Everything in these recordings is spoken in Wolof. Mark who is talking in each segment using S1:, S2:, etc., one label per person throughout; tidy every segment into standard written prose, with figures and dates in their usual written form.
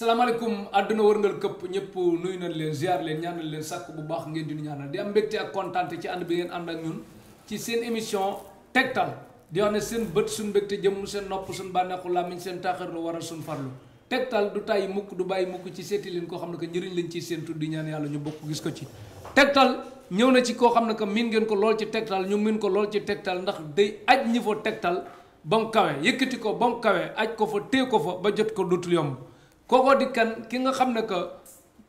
S1: salaamaaleykum àdduna wërngal këpp ñëpp nuyu nañ leen ziar leen ñaanal leen sàkk bu baax ngeen di ñu ñaanal di am mbégte ak kontaan ci ànd bi ngeen ànd ak ñun ci seen émission tegtal di wax ne seen bët suñ mbégte jëm seen nopp suñ bànneexu làmmiñ seen taaxirlu waral suñ farlu tegtal du tàyyi mukk du bàyyi mukk ci seeti leen koo xam ne que njëriñ lañ ciy seen tuddi ñaan yàlla ñu bokk gis ko ci tegtal ñëw na ci koo xam ne que miin ngeen ko lool ci tegtal ñu miin ko lool ci tegtal ndax day aj ñi fa tegtal ba mu kawe yëkkati ko ba mu kawe aj ko fa téye ko fa ba jot ko dootul yomb kookoo di kan ki nga xam ne que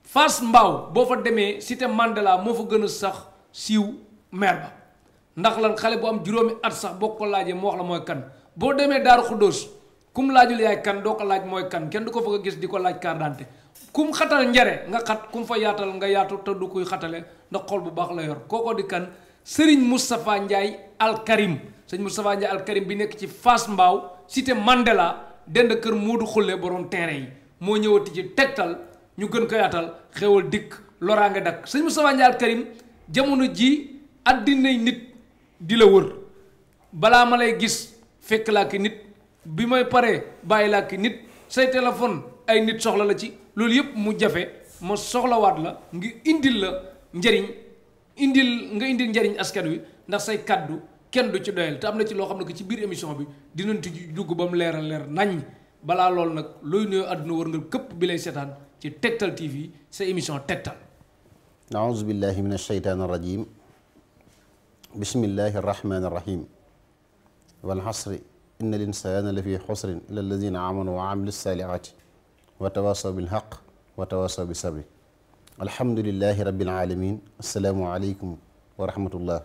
S1: Fass Mbao boo fa demee cité Mandela moo fa gën a sax siiw maire ba ndax lan xale bu am juróomi at sax boo ko laajee mu wax la mooy kan boo demee Daaru Xuddoos kum laajul yaay kan doo ko laaj mooy kan kenn du ko fa nga gis di ko laaj carte d'identité kum xatal njare nga xat kum fa yaatal nga yaatu te du koy xatale ndax xol bu baax la yor kookoo di kan Serigne Moustapha Ndiaye Al Karim sëñ Moustapha Ndiaye Al Karim bi nekk ci Fass Mbao cité Mandela dend kër Moodu Xulle borom terrain yi moo ñëwati ci tegtal ñu gën ko yaatal xewal dikk loraange dakk sëñ Moustapha Ndiaye Al Karim jamono ji addinay nit di la wër balaa ma lay gis fekk laa ki nit bi may paree bàyyi laa ki nit say téléphone ay nit soxla la ci loolu yëpp mu jafe ma soxlawaat la ngir indil la njëriñ nga indil njëriñ askan wi ndax say kaddu kenn du ci doyal te am na ci loo xam ne que ci biir émission bi dinañ ci dugg ba mu leeral leer naññ balaa loolu nag looy nuyoo àdduna war nga këpp bi lay seetaan ci Tektal TV sa émission Tektal.
S2: aouzu billahi min ashaytaan arrajim bismillahi arrahmani arrahim wal asri inna al insana la fi xusrin illa alladina amanu wa amilu salihati wa tawasaw bil haq wa tawasaw bis sabri alhamdulillahi rabbil alamin assalaamu aleykum wa rahmatullah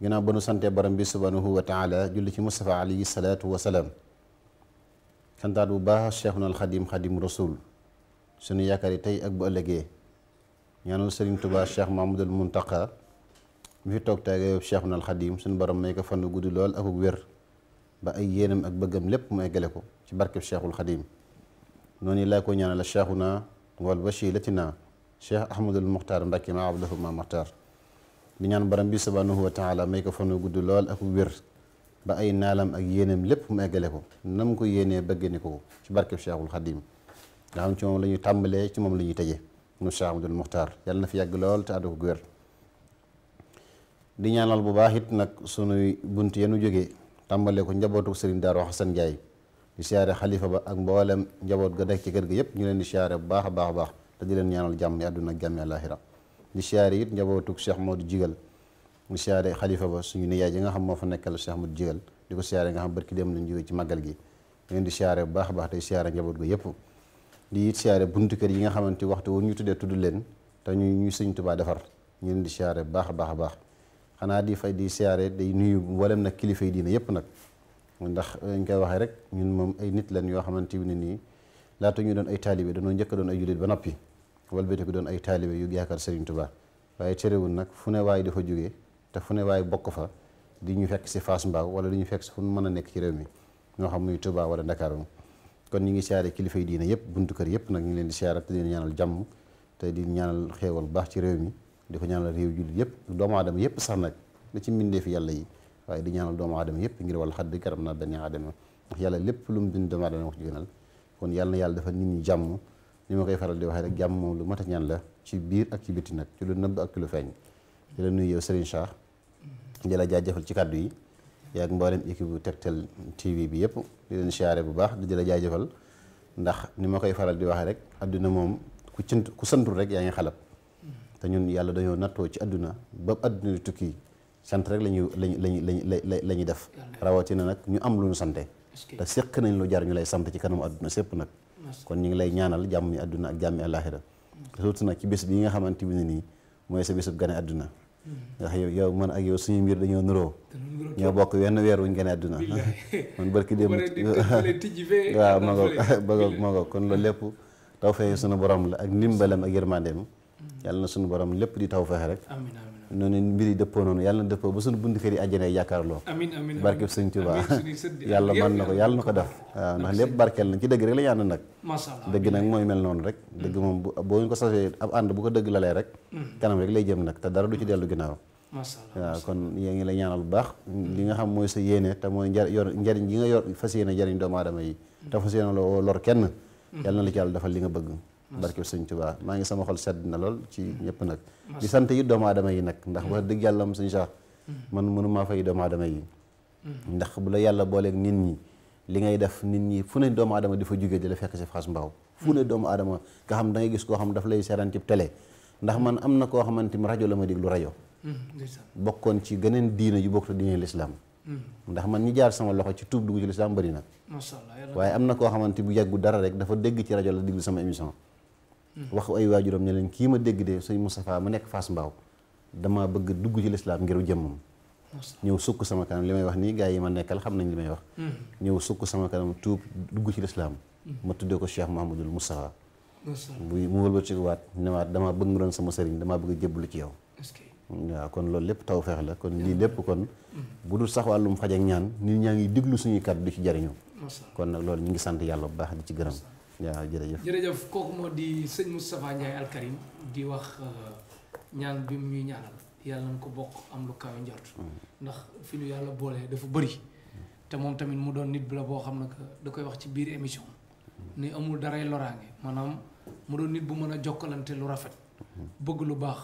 S2: ginnaaw ba nu sante borom bi subhanahu wa taala julli ci Mustafa alayhi salaatu wa salaam santaat bu baax Cheikhuna al Xadim Xadim Rasul suñu yaakaar yi tey ak bu ëllëgee ñaanal Serigne Touba Cheikh Mahmadul Muntaqa mi fi toog tey Cheikhuna al Xadim suñu borom may ko fan guddi lool ak wér ba ay yéenam ak bëggam lépp mu eggale ko ci barkeb Cheikhul Xadim noonu laa ko ñaanal Cheikhuna wal wasilatina Cheikh Ahmadul Muxtaar Mbàkke ma ablahu ma Muxtaar di ñaan borom bi subhanahu wa taala may ko fan guddi lool ak wér ba ay naalam ak yéenam lépp mu eggale ko nam ko yéenee bëgg ni ko ci barkeb Cheikhul Xadim nga xam ci moom la ñuy tàmbalee ci moom la ñuy tëjee mu Cheikh Ahmadul Muxtaar yàlla na fi yàgg lool te àddu ko wér di ñaanal bu baax it nag sunuy bunt yenu jógee tàmbalee ko njabootu Serigne Darou Xasan Ndiaye di siyaare xalifa ba ak mboolem njaboot ga nekk ci kër ga yëpp ñu leen di siyaare bu baax a baax a baax te di leen ñaanal jàmm yi àdduna ak jàmm àllaaxira di siyaare it njabootu Cheikh Modou Jigal di siyaare xalifa ba suñu niyaay ji nga xam moo fa nekkal Cheikh Modou Jigal di ko siyaare nga xam barki dem lañ jógee ci màggal gi leen di siyaare bu baax a baax tey siyaare njaboot ga yëpp di it siyaare buntu kër yi nga xamante waxtu wu ñu tuddee tudd leen te ñu Sëñ Tuubaa defar ñu leen di siyaare bu baax a baax a baax xanaa di fay di siyaare day nuyu mboolem nag kilifa yi diine yëpp nag ndax ñu koy waxee rek ñun moom ay nit lañ yoo xamante ne nii laata ñu doon ay taalibe dañoo njëkk doon ay jullit ba noppi walbatiku doon ay taalibe yu yaakaar Serigne Touba waaye terewul nag fu ne waay dafa jógee te fu ne waay bokk fa di ñu fekk si Fass Mbao wala di ñu fekk si fu mën a nekk ci réew mi ñoo xam muy Touba wala Ndakaaru kon ñu ngi siyaare kilifa yi diine yëpp buntu kër yëpp nag ñu leen di siyaare te di ñaanal jàmm te di ñaanal xéewal bu baax ci réew mi di ko ñaanal réew jullit yëpp doomu aadama yëpp sax nag da ci mbindeefi yàlla yi waaye di ñaanal doomu aadama yëpp ngir wala xadd karam naa benn aadama ndax yàlla lépp lu mu bind doomu aadama wax ci gënal kon yàlla na yàlla dafa nit ñi jàmm ni ma koy faral di waxee rek jàmm moom lu mat a ñaan la ci biir ak ci bitti nag ci lu nëbb ak ci lu feeñ di la nuyu yow Serigne Cheikh di la jaajëfal ci kàddu yi yaag mboolem équipe bu Tektal TV bi yëpp di leen siyaare bu baax di la jaajëfal ndax ni ma koy faral di waxee rek adduna moom ku santul rek yaa ngi xalab te ñun yàlla dañoo nattoo ci adduna ba adduna di tukki sant rek la ñuy def rawatina nag ñu am lu ñu sante te séq nañ lu jar ñu lay sant ci kanamu adduna sépp nag kon ñu ngi lay ñaanal jàmm yi adduna ak jàmmi àllaaxira surtout nag ci bés bi nga xamante bi ne nii mooy sa bésub gane adduna ndax yow man ak yow suñu mbir dañoo nuroo ñoo bokk wenn weer wuñ gane adduna man barki dem waaw magoog kon loolu lépp taw feexe suñu borom la ak ndimbalam ak yërmandeem yàlla na suñu borom lépp di taw feexe rek noonu mbir yi dëppoo noonu yàlla na dëppoo ba suñu bunt kër yi àjjana jàkkaarloo barkeb Sëñ Tuubaa yàlla mën na ko yàlla na ko def waaw ndax lépp barkeel nañ ci dëgg rek la ñu ànd nag dëgg nag mooy mel noonu rek dëgg moom boo ñu ko sasee ab ànd bu ko dëgg lalee rek kanam rek lay jëm nag te dara du ci dellu ginnaaw waaw kon yaa ngi lay ñaanal bu baax li nga xam mooy sa yéene te mooy njariñ ji nga yor fas yéene jariñ doomu aadama yi te fas yéene loo lor kenn yàlla na la ci yàlla defal li nga bëgg barke sëñ Tuubaa maa ngi sama xol sedd na lool ci ñëpp nag di sant yi doomu aadama yi nag ndax wax dëgg yàlla am sëñ Cheikh man mënu maa fay doomu aadama yi ndax bu la yàlla booleeg nit ñi li ngay def nit ñi fu ne doomu aadama di fa jógee di la fekk si Fass Mbao fu ne doomu aadama nga xam da ngay gis koo xam daf lay seetaan ci télé ndax man am na koo xamante ni rajo la ma déglu rajo bokkoon ci geneen diina yu bokk te diine lislaam ndax man ñi jaar sama loxo ci tuub dugg ci lislaam bëri na waaye am na koo xamante bu yàggu dara rek dafa dégg ci rajo la déglu sama émission wax ay waajuram ne leen kii ma dégg de sëñ Moustapha ma nekk Fass Mbao dama bëgg dugg ci lislaam ngir jëmmam ñëw sukk sama kanam li may wax nii gars yi ma nekkal xam nañ li may wax ñëw sukk sama kanam tuub dugg ci lislaam ma tuddee ko Cheikh Mouhamadoul Moustapha bu mu wëlbati waat ne waat dama bëgg nga doon sama sëriñ damaa bëgg a jébbalu ci yow waaw kon loolu lépp tawfeex la kon lii lépp kon bu dul sax wàllum faj ak ñaan nit ñaa ngi déglu suñuy kàddu di ci jariñu kon nag loolu ñu ngi sant yàlla bu baax di ci gërëm waaw
S1: jërëjëf kooku moo di sëñ Moustapha Ndiaye Al Karim di wax ñaan bi mu ñuy ñaanal yàlla nañ ko bokk am lu kawe njort ndax fi ñu yàlla boolee dafa bëri te moom tamit mu doon nit bi la boo xam ne que da koy wax ci biir émission ni amul daray loraange maanaam mu doon nit bu mën a jokkalante lu rafet bëgg lu baax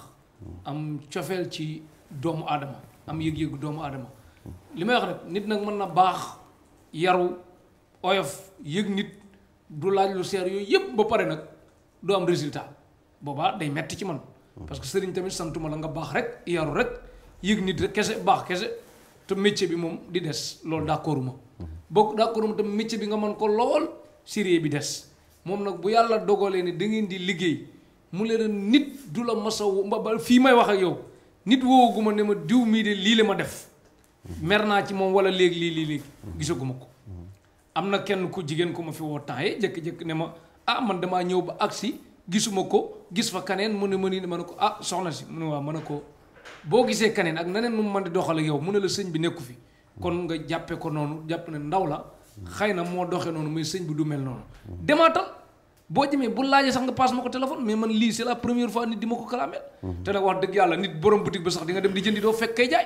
S1: am cofeel ci doomu aadama am yëg-yëgu doomu aadama li may wax rek nit nag mën na baax yaru oyof yëg nit du laaj lu seer yooyu yëpp ba pare nag du am résultat boobaa day metti ci man parce que sëriñ tamit santuma la nga baax rek yaru rek yëg nit rek kese baax kese te métier bi moom di des loolu d'accorduma bokk d'accorduma te métier bi nga mën ko lool sérieux bi des moom nag bu yàlla dogalee ni da ngeen di liggéey mu leen nit du la masa ba fii may wax ak yow nit woowaguma ne ma diw mii de lii la ma def mer naa ci moom wala léegi gisaguma ko am na kenn ku jigéen ko ma fi woo temps yi jëkk-jëkk ne ma man damaa ñëw ba agsi gisuma ko gis fa kaneen mu ne ma nii ma ne ko soxna si mu ne waaw ma ne ko boo gisee kaneen ak naneen nu mu mën di doxal ak yow mu ne la sëñ bi nekku fi kon nga jàppe ko noonu jàpp ne ndaw la xëy na moo doxee noonu mais sëñ bi du mel noonu demaatal boo jëmee bu laajee sax nga passe ma ko téléphone mais man lii c'est la première fois nit di ma ko kalaameel te nag wax dëgg yàlla nit borom boutique ba sax di nga dem di jëndi doo fekk kay jaay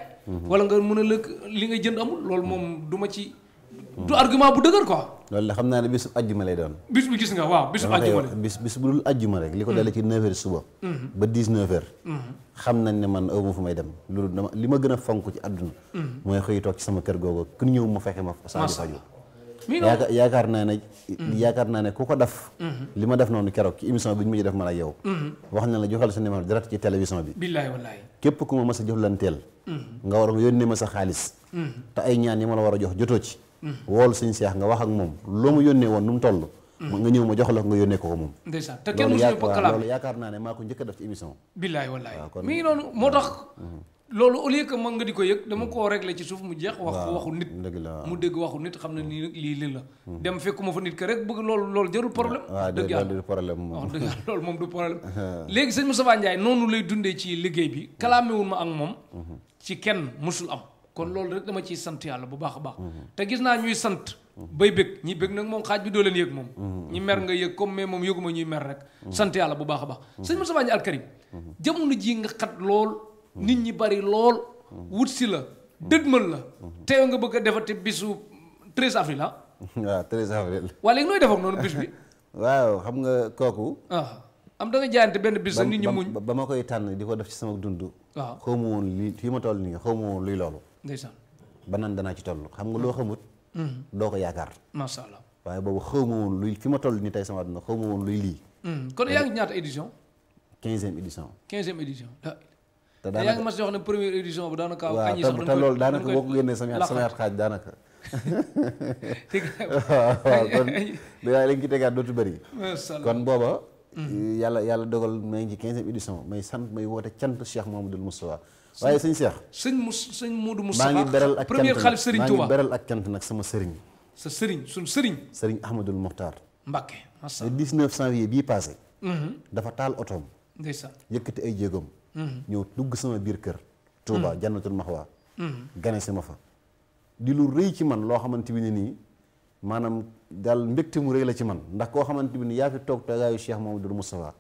S1: wala nga mën a lëkk li ngay jënd amul loolu moom du ma ci du argument bu dëgër quoi
S2: loolu la xam naa ne bisu ajjuma lay doon
S1: bis bi gis nga waaw bisu ajjuma la
S2: bis bu dul ajjuma rek li ko dalee ci 9h suba ba 19h xam nañ ne man awma fu may dem loolu dama li ma gën a fonk ci àdduna mooy xëy toog ci sama kër googu ku ñëw ma fexe ma saa di faju yaakaar naa ne ku ko def li ma def noonu keroog ci émission bi ñu mujj def man ak yow wax na la joxal sa numéro direct ci télévision bi
S1: billaay wallaay
S2: képp ku ma mas a jëflanteel nga war a yónnee ma sa xaalis te ay ñaan yi ma la war a jox jotoo ci wool sëñ Seex nga wax ak moom loo mu yónnee woon nu mu toll nga ñëw ma jox la nga yónnee ko moom
S1: ndeysaan te kenn musuñu ko kalaam
S2: loolu yaakaar naa ne maa ko njëkk a def ci émission
S1: billaay wallaay mi ngi noonu moo tax loolu au lieu que man nga di ko yëg dama koo réglé ci suuf mu jeex waxu nit mu dégg waxu nit xam ne nii nag lii la dem fekkuma fa nit que rek bëgg loolu jarul problème dëgg yàlla wax dëgg yàlla loolu moom du problème léegi sëñ Moustapha Ndiaye noonu lay dundee ci liggéey bi kalaamewul ma ak moom ci kenn musul am kon loolu rek dama ciy sant yàlla bu baax a baax te gis naa ñuy sant bay bëgg ñi bëgg nag moom xaaj bi doo leen yëg moom ñi mer nga yëg comme mais moom yëguma ñuy mer rek sant yàlla bu baax a baax sëñ Moustapha Ndiaye Al Karim jamono ji nga xat lool nit ñi bari lool wut si la dëdmal la teew nga bëgg a defate bisu 13 avril ah
S2: waaw 13 avril
S1: waaye léegi nooy def ak noonu bis bi
S2: waaw xam nga kooku
S1: am da nga jaayante benn bis nit ñi muñ
S2: ba ma koy tànn di ko def ci sama dund
S1: waaw
S2: xaw ma woon lii fii ma toll nii xaw ma woon luy loolu
S1: ndeysaan
S2: ba nan danaa ci toll xam nga loo xamut doo ko yaakaar
S1: masha Allah
S2: waaye boobu xaw ma woon luy fi ma toll nii tey sama àdduna xaw ma woon luy lii
S1: kon yaa ngi ñaata édition
S2: 15e édition
S1: te yaa ngi mas wax ne première édition bi daanaka añi sax
S2: te loolu daanaka boo ko génnee sama xaaj daanaka waaw kon waaye lañ ci tegaat dootu bëri kon booba yàlla dogal ma ngi ci 15e édition may sant may woote cant Cheikh Mouhamadoul Moustapha waaye sëñ Modou Moustapha maa ngi beral ak
S1: premier xalif Serigne Touba
S2: maa ngi beral ak cant nag sama sëriñ
S1: sa sëriñ suñ sëriñ
S2: sëriñ Ahmadoul Mokhtar
S1: Mbacké
S2: le 19 janvier bii passé dafa taal otoom
S1: ndeysaan
S2: yëkkati ay jéegoom ñëw dugg sama biir kër Touba Jannatul Mahwa gane si ma fa di lu rëy ci man loo xamante bi ne nii maanaam daal mbégte mu rëy la ci man ndax koo xamante bi ni yaa fi toog toogaayu Cheikh Mouhamadoul Moustapha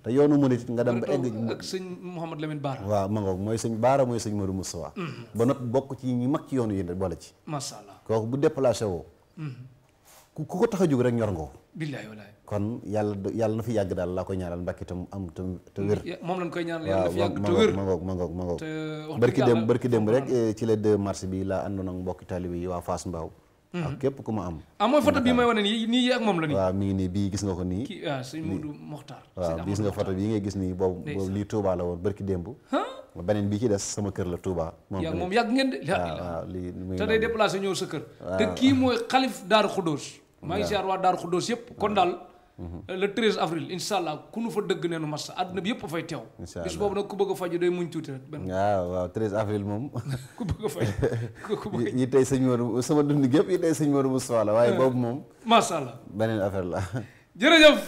S2: te yoonu murit nga dem ba egg
S1: ak sëñ Mouhamad Lamine Baara
S2: waaw ma ngoog mooy sëñ Baara mooy sëñ Modou Moustapha ba noppi bokk ci ñi mag ci yoonu yi boole ci
S1: masha Allah
S2: kooku bu déplacé woo ku ko tax a jóg rek ñor nga ko
S1: billahi wallahi
S2: kon yàlla na fi yàgg daal laa koy ñaanal Mbàkke tam am te wér.
S1: moom lañ koy ñaanal yàlla na fi yàgg te wér.
S2: ma ngoog
S1: te wax
S2: barki démb rek ci le 2 mars bi laa àndoon ak mbokki taalibe yi waa Fass Mbao ak képp ku ma am.
S1: mooy photo bii may wane nii ak moom la nii.
S2: waaw mi ngi nii bii gis nga ko nii.
S1: kii waaw sëñ Modou Mokhtar.
S2: waaw gis nga photo bii ngay gis nii boobu lii Touba la woon barki démb. beneen bii ci des sama kër la Touba.
S1: moom yàgg ngeen de.
S2: waaw lii
S1: te day déplacé ñëw sa kër. te kii mooy xalif Daaru Xuddoos. maa ngi siyaar waa Daaru Xuddoos yëpp kon daal. le 13 avril incha allah ku nu fa dëgg neenu massa àdduna bi yëpp a fay teew. bis boobu nag ku bëgg a faju day muñ tuuti rek.
S2: waaw 13 avril moom.
S1: ku bëgg a faju
S2: yi tey sëñ Modou sama dund gépp yi tey sëñ Modou Moustapha la waaye boobu moom.
S1: macha allah
S2: beneen affaire la.
S1: jërëjëf.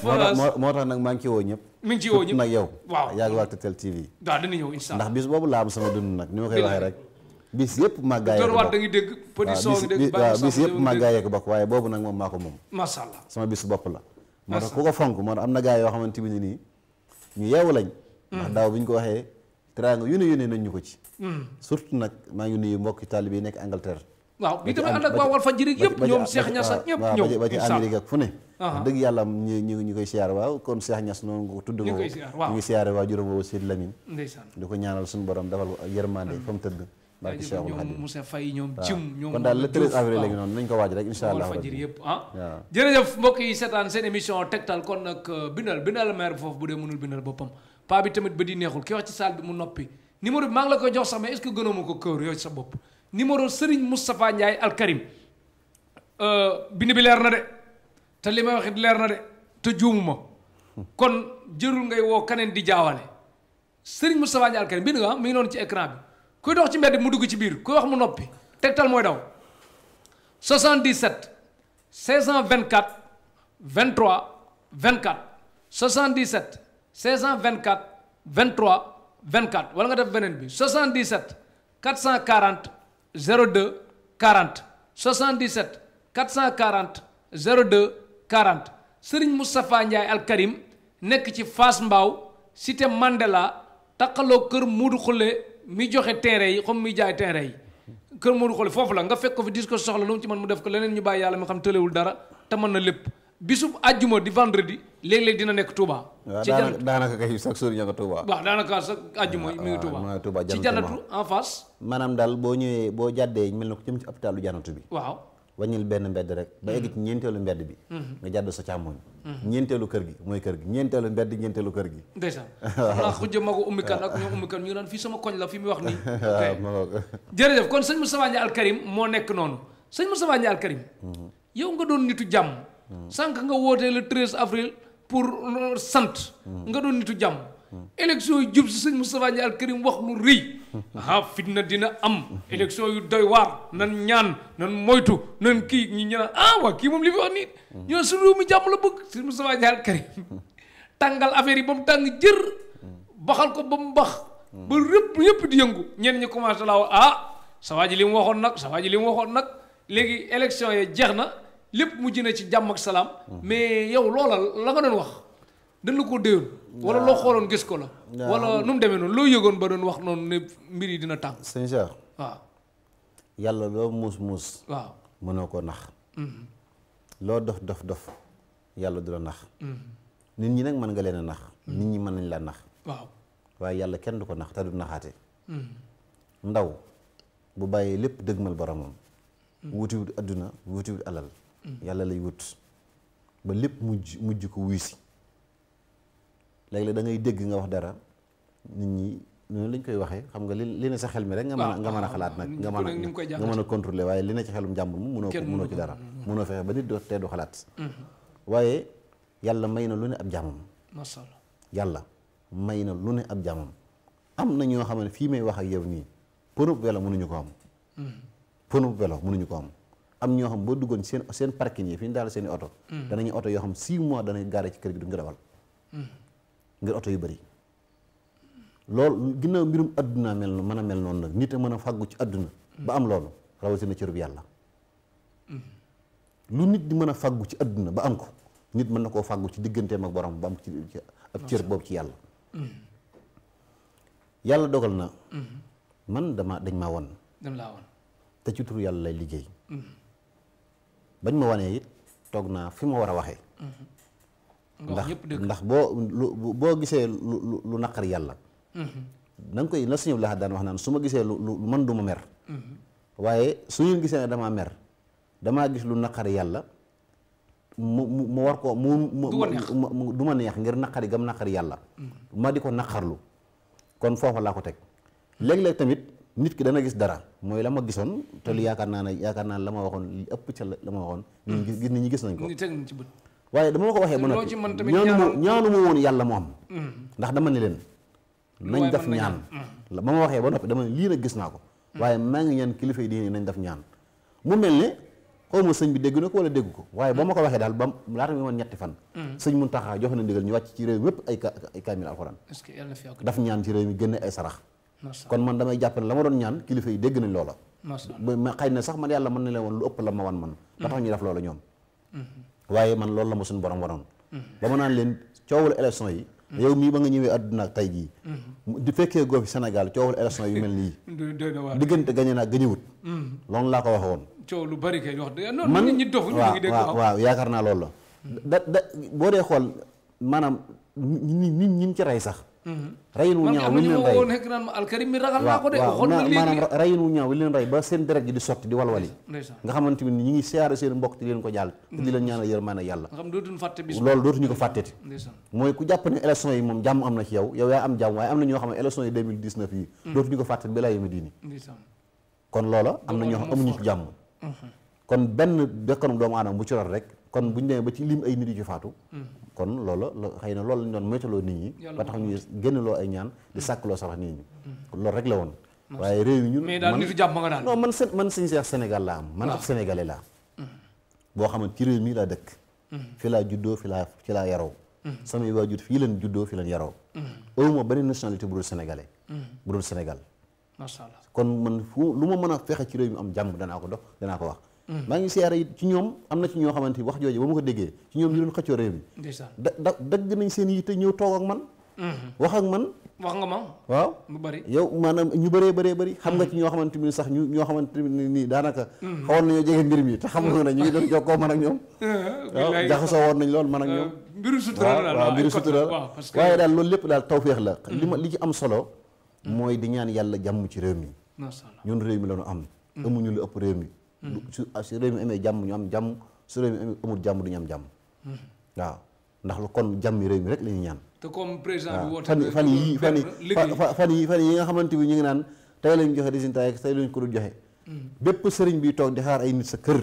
S2: moo tax nag maa ngi ci woo ñëpp.
S1: mi ngi ci woo ñëpp
S2: nag yow.
S1: waaw
S2: yaa ngi waa Tektal TV.
S1: waaw dina ñëw incha allah
S2: ndax bis boobu laa am sama dund nag ni ma koy waxee rek. bis yëpp màggaayee ko bokk
S1: da ngi dégg petit son ngi dégg
S2: waaw bis yëpp màggaayee ko bokk waaye boobu nag moom maa ko moom.
S1: macha allah
S2: sama bis bopp la. moo tax ku ko fonk moo tax am na gaa yoo xamante ni nii ñu yeewu lañ. ndax daaw bi ñu ko waxee teraanga yu ne nañ ñu ko ci. surtout nag maa ngi nuyu mbokki taalibe yi nekk Angleterre.
S1: waaw bi tamit ànd ak waa Walfadjri yëpp ñoom Cheikh Niass ak ñëpp ñëw
S2: ba ci Amérique ak fu ne. dëgg yàlla ñu koy siyaare waaw kon Cheikh Niass noonu nga ko tudd ko ñu ngi siyaare waa juróom boobu Sidi Lamine.
S1: ndeysaan
S2: di ko ñaanal suñu borom defal ko yërmande fa mu tëdd. barke Cheikhul Khadim
S1: ñoom Moussa Faye ñoom Jim ñoom
S2: kon daal le 13 avril léegi noonu nañ ko waaj rek incha allah
S1: Walfadjri yëpp jërëjëf mbokk yi seetaan seen émission Tektal kon nag bindal maire foofu bu dee mënul bindal boppam paa bi tamit ba di neexul ki wax ci salle bi mu noppi numéro bi maa ngi la koy jox sax mais est-ce que gënoo ma ko kër yow ci sa bopp numéro Serigne Moustapha Ndiaye Al Karim bind bi leer na de te li may wax it leer na de te juumuma kon jërul ngay woo kaneen di jaawale Serigne Moustapha Ndiaye Al Karim bind nga mi ngi noonu ci écran bi kuy dox ci mbedd mu dugg ci biir kuy wax mu noppi Tektal mooy daw 77 624 23 24 77 624 23 24 wala nga def beneen bi 77 440 02 40 77 440 02 40 Serigne Moustapha Ndiaye Al Karim nekk ci Fass Mbao cité Mandela taqaloo kër Modou Khoule mi joxe terrain yi comme mi jaay terrain yi kër Modou Khoule foofu la nga fekk ko fi dis ko soxla lu mu ci mën mu def ko leneen ñu bàyyi yàlla mi xam tëlewul dara te mën na lépp bisub àjjuma di vendredi léeg-léeg dina nekk Touba. ci janatu
S2: daanaka kay chaque jour ña nga Touba.
S1: waaw daanaka sax àjjuma mi ngi Touba ci janatu en face.
S2: maanaam daal boo ñëwee boo jàddee mel na ko jëm ci hôpitalu janatu bi.
S1: waaw
S2: wàññil benn mbedd rek. ba egg ci ñeenteelu mbedd bi. nga jàdd sa càmmoñ. ñeenteelu kër gi mooy kër gi ñeenteelu mbedd ñeenteelu kër gi.
S1: ndeysaan xanaa xujja ma ko ummikan ak ñoom ummikan ñu ngi naan fii sama koñ la fi muy wax nii. jërëjëf kon sëñ Moustapha Ndiaye Al Karim moo nekk noonu sëñ Moustapha Ndiaye Al Karim. yow nga doon nitu jàmm. sànq nga wootee le 13 avril pour sant. nga doon nitu jàmm. élection yu jub si sëñ Moustapha Ndiaye Al Karim wax lu rëy. fitna dina am. élection yu doy waar nan ñaan nan moytu nan kii ñi ñu naan waa kii moom li fi wax nii. ñu ne su réew mi jàmm la bëgg sëñ Moustapha Ndiaye Al Karim tàngal affaire yi ba mu tàng jër. baxal ko ba mu bax. ba rëpp yëpp di yëngu ñenn ñi commencé laa wax sa waa ji li mu waxoon nag sa waa ji li mu waxoon nag léegi élection yi jeex na. lépp mujj na ci jàmm ak salaam mais yow loola la nga doon wax dañ la ko déyoon wala loo xooloon gis ko la wala nu mu demee noonu loo yëgoon ba doon wax noonu ne mbir yi dina tàng
S2: sëñ Cheikh
S1: waaw
S2: yàlla loo muus
S1: waaw
S2: mënoo koo nax loo dof yàlla du la nax nit ñi nag mën nga leen a nax nit ñi mën nañ la nax
S1: waaw
S2: waaye yàlla kenn du ko nax te du naxaate ndaw bu bàyyee lépp dëgmal boromam wutiwut adduna wutiwut alal yàlla lay wut ba lépp mujj ko wuy si léeg-léeg da ngay dégg nga wax dara nit ñi noonu lañ koy waxee xam nga li ne sa xel mi rek nga mën a xalaat nag nga mën a contrôler waaye li ne ci xelum jàmbur mu munoo ci dara munoo fexe ba nit te du xalaat waaye yàlla may na lu ne ab jàmmam
S1: masha Allah
S2: yàlla may na lu ne ab jàmmam am na ñoo xam ne fii may wax ak yow nii pënub welo mënuñu ko am pënub welo mënuñu ko am ñoo xam boo duggoon seen parking yi fi ñu daal seen i oto danañu oto yoo xam 6 mois danañ gaare ci kër gi du nga dawal ngir oto yu bëri loolu ginnaaw mbirum adduna mën a mel noonu nag nit a mën a fàggu ci adduna ba am loolu rawatina cërub yàlla lu nit di mën a fàggu ci adduna ba am ko nit mën na koo fàggu ci digganteem ak borom ba am ci ab cër boobu ci yàlla yàlla dogal na man dañ maa won te ci turu yàlla lay liggéey bañ ma wanee it toog naa fi ma war a waxee ndax boo gisee lu naqar yàlla da nga koy la suñu la daan wax naan su ma gisee lu man du ma mer waaye su ngeen gisee ne damaa mer damaa gis lu naqar yàlla mu war ko du ma neex ngir naqari gam naqari yàlla ma di ko naqarlu kon foofa laa ko teg léeg-léeg tamit nit ki dana gis dara mooy la ma gisoon te lu yaakaar naa ne la ma waxoon li ëpp ca la ma waxoon nit ñi gis nañ ko waaye dama ma ko waxee ba noppi ñaanu ma woon yàlla mu am ndax dama ne leen nañ def ñaan ba ma waxee ba noppi dama ne lii nag gis naa ko waaye maa ngi ñaan kilifa yi diine nañ def ñaan mu mel ne xaw ma sëñ bi dégg na ko wala dégg ko waaye ba ma ko waxee daal ba laata mi woon ñetti fan sëñ Muntaxa joxe na ndigal ñu wàcc ci réew mi yépp ay kaamil alxuraan daf ñaan ci réew mi génne ay sarax kon man damay jàpp ne la ma doon ñaan kilifa yi dégg nañ loola xëy na sax man yàlla mën na leen woon lu ëpp la ma wan man ba tax ñu def loola ñoom waaye man loolu la ma suñu borom waroon ba ma naan leen coowul élection yi yow mii ba nga ñëwee àdduna tey jii di fekkee goo fi Sénégal coowul élection yu mel nii diggante gañe naa gañewut loolu laa ko waxe woon
S1: coow lu bari kay wax dëgg man nit ñi dofu ñu ngi dégg
S2: waaw yaakaar naa loolu la da boo dee xool maanaam ñi ci rey sax reyin wu ñaaw wi leen rey
S1: nekk naan ma alkarim mi ragal naa ko de waxoon na léegi
S2: maanaam reyin wu ñaaw wi leen rey ba seen deret ji di sotti di walwali nga xamante ni ñi ngi siyaare seen mbokk di leen ko jàll te di leen ñaanal yërmaane yàlla
S1: nga xam dootuñu fàtte bis
S2: loolu dootuñu ko fàtteti mooy ku jàpp ne élection yi moom jàmm am na ci yow yaa am jàmm waaye am na ñoo xam ne élection yi 2019 yi dootuñu ko fàtteti bi laa yëma diini kon loola am na ñoo xam amuñu ci jàmm kon benn bekkanum doomu aadama bu ci rot rek kon buñu demee ba ci lim ay nit yu ci faatu kon loola xëy na loolu lañ doon moytaloo nit ñi ba tax ñu génnloo ay ñaan di sàkkloo sarax nit ñi loolu rek la woon waaye réew mi ñun
S1: mais daal nitu jàmm nga daal
S2: non man sëñ Seex Sénégal laa am man ab sénégalais laa boo xamante ci réew mi laa dëkk fi laa juddoo fi laa yaroo samay waajur fii leen juddoo fi leen yaroo awuma benn nationalité bu dul sénégalais bu dul Sénégal
S1: macha Allah kon
S2: man fu lu ma mën a fexe ci réew mi am jàmm danaa ko dox danaa ko wax maa ngi siyaare it ci ñoom am na ci ñoo xamante ni wax jooju ba ma ko déggee ci ñoom ñu doon xëccoo réew mi dagg nañ seen yi te ñëw toog ak man wax ak man
S1: wax nga ma
S2: waaw
S1: lu bari
S2: yow maanaam ñu bëree xam nga ci ñoo xamante ni sax ñoo xamante ni nii daanaka xawoon nañoo jege mbir mi te xam nga ne ñu ngi doon jokkoo man ak ñoom waaw jaxasoo woon nañ lool man ak ñoom
S1: mbiru sutura la
S2: waaw mbiru sutura waaye daal loolu lépp daal tawféex la li ci am solo mooy di ñaan yàlla jàmm ci réew mi ñun réew mi la ñu am amuñu lu ëpp réew mi su réew mi amee jàmm ñu am jàmm su réew mi amul jàmm du ñu am jàmm waaw ndax kon jàmmi réew mi rek la ñuy ñaan
S1: te comme président bi woote
S2: fan yi nga xamante bi ñu ngi naan tey lañ joxe résultat yi tey lañ ko dul joxe bépp sëriñ bi toog di xaar ay nit sa kër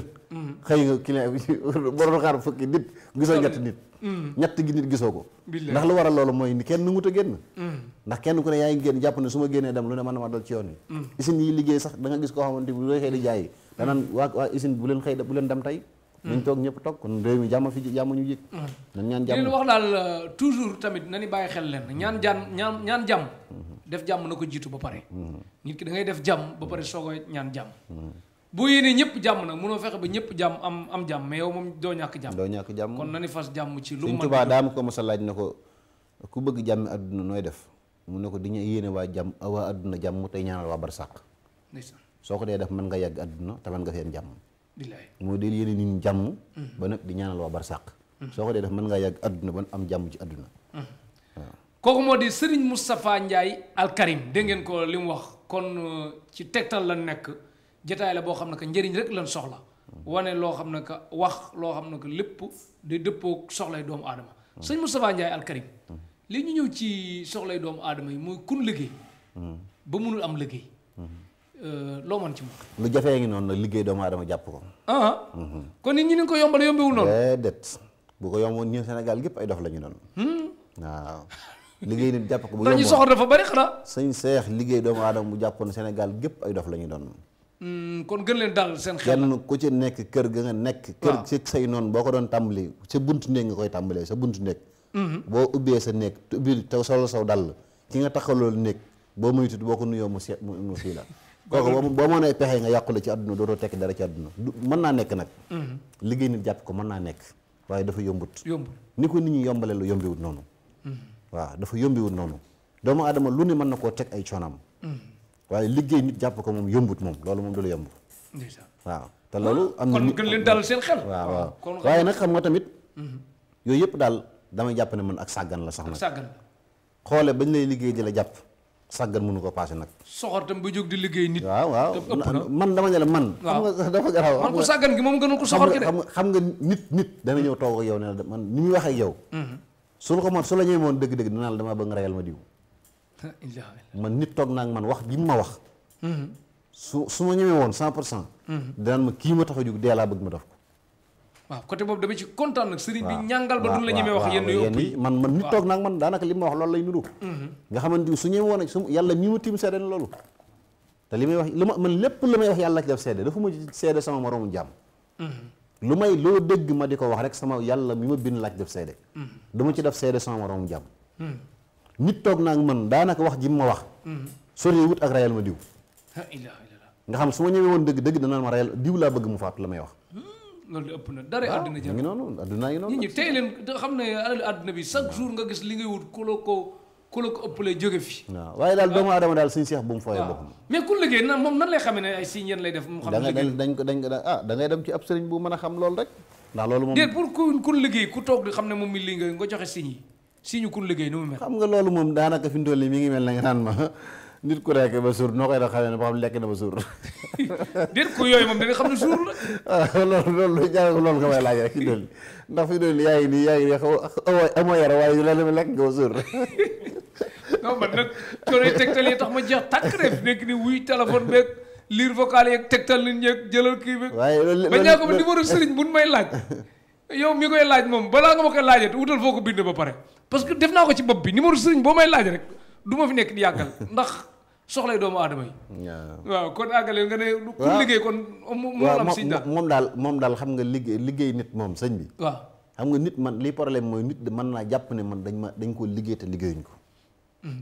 S2: xëy nga client bi boo doon xaar fukki nit gisoo ñetti nit ñett gi nit gisoo ko ndax lu waral loolu mooy ni kenn nu ngut a génn ndax kenn ku ne yaa ngi génn jàpp ne su ma génnee dem lu ne mën na ma dal ci yoon yi usine yi liggéey sax da nga gis koo xamante bi looy xëy di jaay danaan waa usine bu leen dem tey nañ toog ñëpp toog kon réew mi jàmm fi jàmm ñu yëg nañ ñaan jàmm
S1: leen wax daal toujours tamit na ni bàyyi xel leen ñaan jàmm def jàmm na ko jiitu ba pare nit ki da ngay def jàmm ba pare soog a ñaan jàmm boo yéenee ñëpp jàmm nag mënoo fexe ba ñëpp jàmm am jàmm mais yow moom doo ñàkk jàmm kon na ni fas jàmm ci lu mu
S2: Sëñ Tuubaa daa ma ko mos a laaj na ko ku bëgg jàmmi àdduna nooy def mu ne ko di ñu yéene waa àdduna jàmm tey ñaanal waa barsàq soo ko dee def mën nga yàgg àdduna te mën nga feen jàmm moo dee yéene nit ñi jàmm ba nag di ñaanal waa barsàq soo ko dee def mën ngaa yàgg àdduna ba am jàmm ci àdduna waaw
S1: kooku moo di Serigne Moustapha Ndiaye Al Karim dégg ngeen ko li mu wax kon ci Tektal la nekk jotaay la boo xam ne que njëriñ rek lañ soxla wane loo xam ne que wax loo xam ne que lépp day dëppoo soxlay doomu aadama sëñ Moustapha Ndiaye Al Karim li ñu ñëw ci soxlay doomu aadama yi mooy kun liggéey ba mënul am liggéey loo mën ci moom
S2: lu jafee ngi noonu nag liggéey doomu aadama jàpp ko
S1: kon nit ñi ni ko yombal yombewul noonu
S2: déedéet bu ko yomboon ñun Sénégal gépp ay dof la ñu doon waaw liggéey nit jàpp ko bu yomboon
S1: dañuy soxor dafa bari xanaa
S2: sëñ Seex liggéey doomu aadama bu jàppoon Sénégal gépp ay dof la ñu doon
S1: kon gën leen dal seen xel
S2: kenn ku ci nekk kër ga nga nekk kër ci say noonu boo ko doon tàmbali sa buntu néeg nga koy tàmbalee sa buntu néeg boo ubbee sa néeg te ubbi te solo saw dal ki nga taxalool néeg boo muy tut boo ko nuyoo mu fii la kooku boo mënee pexe nga yàqule ci àdduna dootoo tekki dara ci àdduna mën naa nekk nag liggéey nit jàpp ko mën naa nekk waaye dafa yombut ni ko nit ñi yombale lu yombiwut noonu waaw dafa yombiwut noonu doomu aadama lu ne mën na koo teg ay coonam waaye liggéey nit jàpp ko moom yombut moom loolu moom du la yomb waaw te loolu am na
S1: kon gën leen dalal seen xel
S2: waaw waaye nag xam nga tamit yooyu yëpp daal damay jàpp ne man ak sàggan la sax nag.
S1: ak sàggan la.
S2: xoole bañ lay liggéey di la jàpp sàggan mënu ko paase nag.
S1: soxor tam ba jóg di liggéey nit.
S2: waaw man dama ne la man. xam nga dafa garaaw.
S1: man ko sàggan gi moom gënul ko soxor ki de.
S2: xam nga nit dana ñëw toog ak yow ne la man ni muy wax ak yow. su la ñëwee woon dëgg-dëgg dinaa la damaa bëgg nga reyal ma diw. man nit toog naa ak man wax bi mu ma wax. su ma ñëwee woon 100%. dinaan ma kii ma tax a jóg dee laa bëgg ma def ko.
S1: waaw côté boobu dama ci kontaan nag sëriñ bi ñàngal ba du la ñemee wax yenn yu ëpp yi
S2: man nit toog naa ak man daanaka li ma wax loolu lay nuru. nga xamante ni su ñëwee woon su yàlla mi ma tiim seede na loolu. te li may wax man lépp lu may wax yàlla ci def seede dafa ma seede sama moroomu jàmm. lu may loo dégg ma di ko wax rek sama yàlla mi ma bind laaj def seede. dama ci def seede sama moroomu jàmm. nit toog naa ak man daanaka wax ji ma wax. sori wut ak rayal ma diw. nga xam su ma ñëwee woon dëgg danaa ma rayal diw laa bëgg mu faatu la may wax.
S1: loolu de ëpp na dara àddina jar
S2: ngi noonu àddina ngi noonu.
S1: nit ñi tey leen xam ne àddina bi chaque jour nga gis li ngay wut ku la ko ëppalee jóge fi.
S2: waaw waaye daal doomu aadama daal suñu seex bu mu fooyee boppam.
S1: mais ku liggéey moom nan lay xamee ne ay signes yéen lay def. mu xam liggéey
S2: dañ ko da ngay dem ci ab sëriñ bu mën a xam loolu rek. ndax loolu moom
S1: déet pour ku liggéey ku toog di xam ne moom mi liggéey nga joxe signes yi signe ku liggéey nu mu mel.
S2: xam nga loolu moom daanaka fi mu toll nii mi ngi mel na nga naan ma nit ku lekk ba suur noo koy da xamee ne ba xam lekk na ba suur.
S1: déet ko yooyu moom danga xam ne suur la.
S2: loolu nga may laaj rek fi doon ndax fi doon yaa ngi nii amoo yara waaye yu la demee lekk nga ba suur.
S1: non man nag coono tegtal yi tax ma jeex tàkk rek nekk ni wuy téléphone beeg lire vocal yeeg tegtal nit ñeeg jëlal kii beeg.
S2: waaye loolu
S1: ba ñaa ko ba numéro sëriñ bu may laaj. yow mi koy laaj moom balaa nga ma koy laajee wutal foo ko bind ba pare parce que def naa ko ci bopp bi numéro sëriñ boo may laaj rek du ma fi nekk di yàggal ndax soxlay doomu aadama yi. waaw kon àggale nga ne. ku liggéey kon mu am siñ daal
S2: moom daal xam nga liggéey nit moom sëñ bi.
S1: waaw
S2: xam nga nit man lii problème mooy nit mën naa jàpp ne man dañ koo liggéey te liggéeyuñ ko.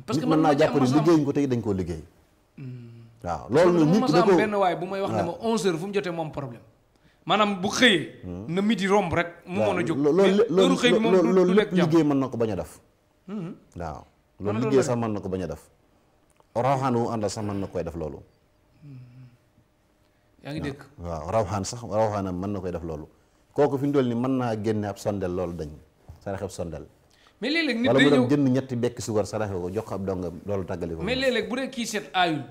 S1: parce que
S2: mën naa jàpp ne liggéeyuñ ko te dañ koo liggéey. waaw loolu nag nit da ko
S1: benn waaye bu may wax ne ma 11h fu mu jotee moom problème. maanaam bu xëyee. na midi romb rek. mu mën a jóg loolu xëy bi moom
S2: loolu lépp liggéey mën na ko bañ a def. waaw loolu liggéey sax mën na ko bañ a def. rawxaan wu àndal sax mën na koy def loolu.
S1: yaa ngi dégg.
S2: waaw rawxaanam mën na koy def loolu. kooku fi mu toll nii mën naa génne ab sondel loolu dañ saraxe ab sondel.
S1: mais léeg-léeg nit
S2: wala
S1: day
S2: mu
S1: ñëw
S2: dem jënd ñetti bekki suukar saraxe ko jox ko ab dongam loolu tàggali ko.
S1: mais léeg-léeg bu dee kii seet aayul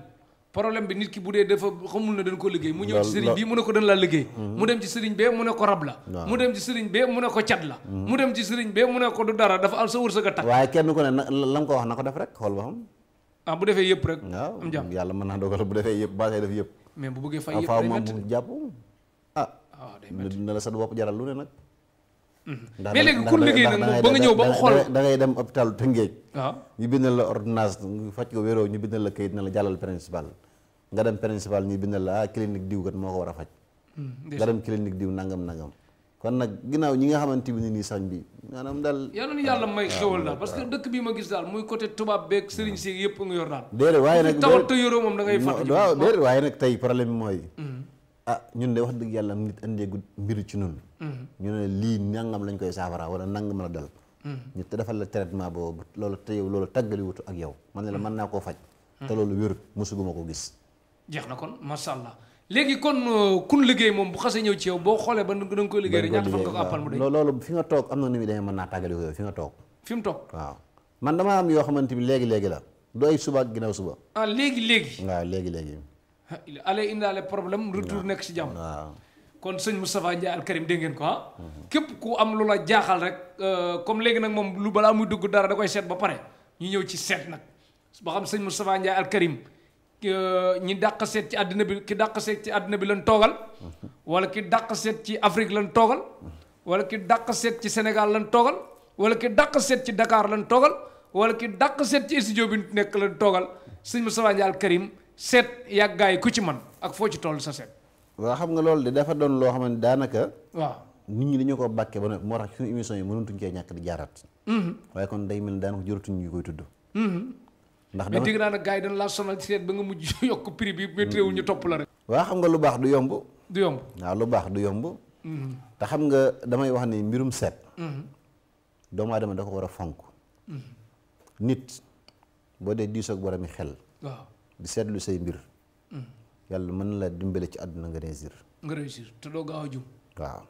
S1: problème bi nit ki bu dee dafa xamul na dañ ko liggéey mu ñëw ci sëriñ bi mu ne ko dañ laa liggéey mu dem ci sëriñ bee mu ne ko rab la mu dem ci sëriñ bee mu ne ko cat la mu dem ci sëriñ bee mu ne ko du dara dafa am sa wërsëg a takk.
S2: waaye kenn ku ne la nga ko wax na ko def rek xool ba xam.
S1: bu defee yëpp rek.
S2: waaw
S1: am jàmm
S2: yàlla mën naa dogal bu defee yëpp baasee def yëpp.
S1: mais bu bëggee fay yëpp
S2: faaw
S1: day
S2: moom
S1: métti
S2: bu jàpp
S1: day métti
S2: dina la sa bopp jaral lu ne nag.
S1: mais léegi ku liggéey nag moom ba nga ñëw ba nga xool
S2: da ngay dem hôpital Tëngéej.
S1: waaw
S2: ñu bindal la ordonnance faj ko wéroo ñu bindal la kayit na la jàllal principal nga dem principal ñu bindal la clinique diw kat moo ko war a faj. nga dem clinique diw nangam. kon nag ginnaaw ñi nga xamante ni nii sañ bi maanaam daal.
S1: yal na yàlla may xewal daal parce que dëkk bii ma gis daal muy côté tubaab beeg sëriñ si yëpp nga yor daal.
S2: déedéet waaye nag
S1: tawat te yoroo moom da ngay fàttali.
S2: waaw déedéet waaye nag tey problème bi mooy. ñun de wax dëgg yàlla nit andeegu mbiru ci nun ñu ne lii nangam lañ koy saafara wala nangam la dal. ñu te defal la traitement boobu loolu te yow loolu tàggali wutu ak yow man ne la mën naa koo faj. te loolu wérut mosuguma ko gis.
S1: jeex na kon macha allah léegi kon kun liggéey moom bu xasee ñëw ci yow boo xoolee ba da nga koy liggéey rek ñaata fan nga ko àppal mu day
S2: loolu fi nga toog am na ni muy demee mën naa tàggali ko yow fi nga toog.
S1: fi mu toog
S2: waaw man damaa am yoo xamante bi léegi la du ay suba ak ginnaaw suba.
S1: léegi
S2: waaw léegi.
S1: allez indaale problème retour nekk si jàmm.
S2: waaw
S1: kon sëñ Moustapha Ndiaye Al Karim dégg ngeen ko képp ku am lu la jaaxal rek comme léegi nag moom lu balaa muy dugg dara da koy seet ba pare ñu ñëw ci seet nag ba xam sëñ Moustapha Ndiaye Al Karim ñi dàq seet ci àddina bi ki dàq seet ci àddina bi lan toogal wala ki dàq seet ci Afrique lan toogal wala ki dàq seet ci Sénégal lan toogal wala ki dàq seet ci Dakar lan toogal wala ki dàq seet ci studio bi nekk lan toogal sëñ Moustapha Ndiaye Al Karim seet yàggaay ku ci man ak foo ci toll sa seet.
S2: waaw xam nga loolu de dafa doon loo xam ne daanaka.
S1: waaw
S2: nit ñi dañoo ko bàkkee ba ne moo tax suñu émission yi mënatuñ cee ñàkk di jaaraat. waaye kon day mel ni daanaka jërëtuñ ñu koy tudd. ndax
S1: mais dégg naa nag gars yi dañ laa sonal seet ba nga mujj yokk prix bi météo ñu topp la rek.
S2: waaw xam nga lu baax du yomb.
S1: du yomb
S2: waaw lu baax du yomb. te xam nga damay wax ni mbirum seet. doomu aadama da ko war a fonk. nit boo dee diisoog borom mi xel.
S1: waaw
S2: di seetlu say mbir. yàlla mën na la dimbale ci àdduna nga réussir.
S1: te doo gaaw a jum.
S2: waaw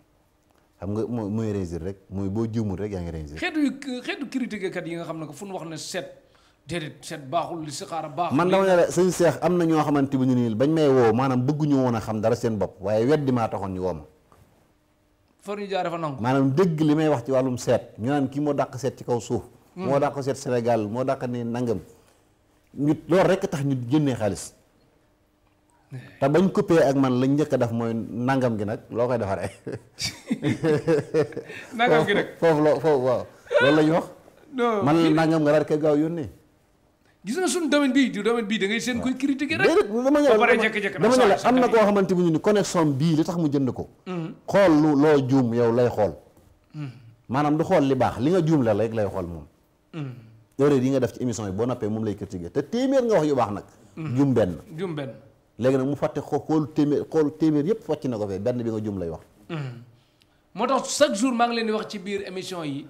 S2: xam nga mooy réussir rek mooy boo juumul rek yaa ngi réussir.
S1: xeetu critiqué kat yi nga xam ne que fu ñu wax ne seet déedéet seet baaxul li si xaara baax.
S2: man dama ne la sëñ Cheikh am na ñoo xamante bi nii bañ may woo maanaam bëgguñu woon a xam dara seen bopp waaye weddi maa taxoon ñu woo ma.
S1: for ñu jaaree fa nangu.
S2: maanaam dégg li may wax ci wàllum seet ñu naan kii moo dàq seet ci kaw suuf. moo dàq seet Sénégal moo dàq ni nangam. ñu loolu rek tax ñu génnee xaalis. te bañ coupé ak man lañ njëkk a def mooy nangam gi nag loo koy defaree.
S1: nangam gi nag
S2: foofu waaw loolu la ñu wax. man la nangam nga daal koy gaaw yónnee.
S1: gis nga suñu domaine bii du domaine bii da ngay seen koy critiquer rek.
S2: dama ne la am na koo xamante ni ni connexion bii li tax mu jënd ko. xool loo juum yow lay xool. maanaam du xool li baax li nga juum la rek lay xool moom. erreur yi nga def ci émission yi boo noppee moom lay critiquer te téeméer nga wax yu baax nag. juum benn. léegi nag mu fàtte xool téeméer yëpp wàcc na ko fee benn bi nga juum lay wax.
S1: moo tax chaque jour maa ngi leen di wax ci biir émission yi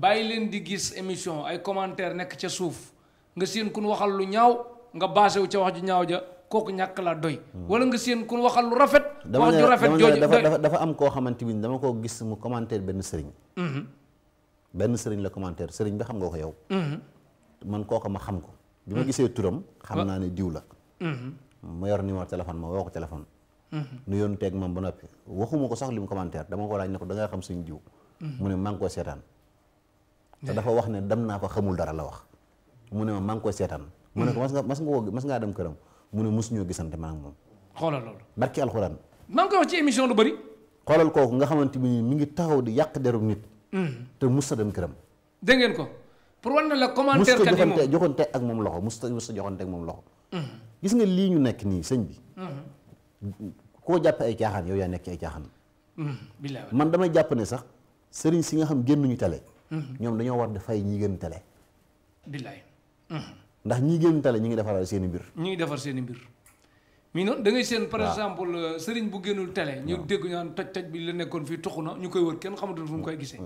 S1: bàyyi leen di gis émission ay commentaire nekk ca suuf nga seen kun waxal lu ñaaw nga basé wu ca wax ju ñaaw ja kooku ñàkk laa doy. wala nga seen kun waxal lu rafet. wax ju rafet jooju
S2: dafa am koo xamante ni dama ko gis mu commentaire benn sëriñ. benn sëriñ la commentaire sëriñ bi xam nga ko yow. man kooku ma xam ko. bi ma gisee turam xam naa ne diw la. ma yor numéro téléphone ma woo ko téléphone. nu yoon teeg moom ba noppi waxuma ko sax li mu commentaire dama ko laaj ne ko da nga xam suñu diw. mu ne maa ngi koy seetaan. te dafa wax ne dem naa fa xamul dara la wax. mu ne ma maa ngi koy seetaan. mu ne ko mas ngaa dem këram mu ne mosuñoo gisante ma ak moom.
S1: xoolal loolu.
S2: barki alxuraan.
S1: maa ngi koy wax ci émission lu bari.
S2: xoolal kooku nga xamante ni mi ngi taxaw di yàq deru nit. te mus sa dem këram.
S1: dégg ngeen ko pour wan na la commentaire kat yi moom
S2: joxante ak moom loxo mus sa joxante ak moom loxo. gis nga lii ñu nekk nii sëñ bi. koo jàppe ay caaxaan yow yaa nekk ci ay caaxaan. man damay jàpp ne sax sëriñ si nga xam génnuñu télé. ñoom dañoo war di fay ñi gën télé.
S1: billaay.
S2: ndax ñi gën télé ñi ngi defaral seen i mbir.
S1: ñi ngi defar seen i mbir. mi noonu da ngay seen par exemple sëriñ bu génnul télé. ñu dégg ñu naan toj bi la nekkoon fii tuxu na ñu koy wër kenn xamatul fu mu koy gisee.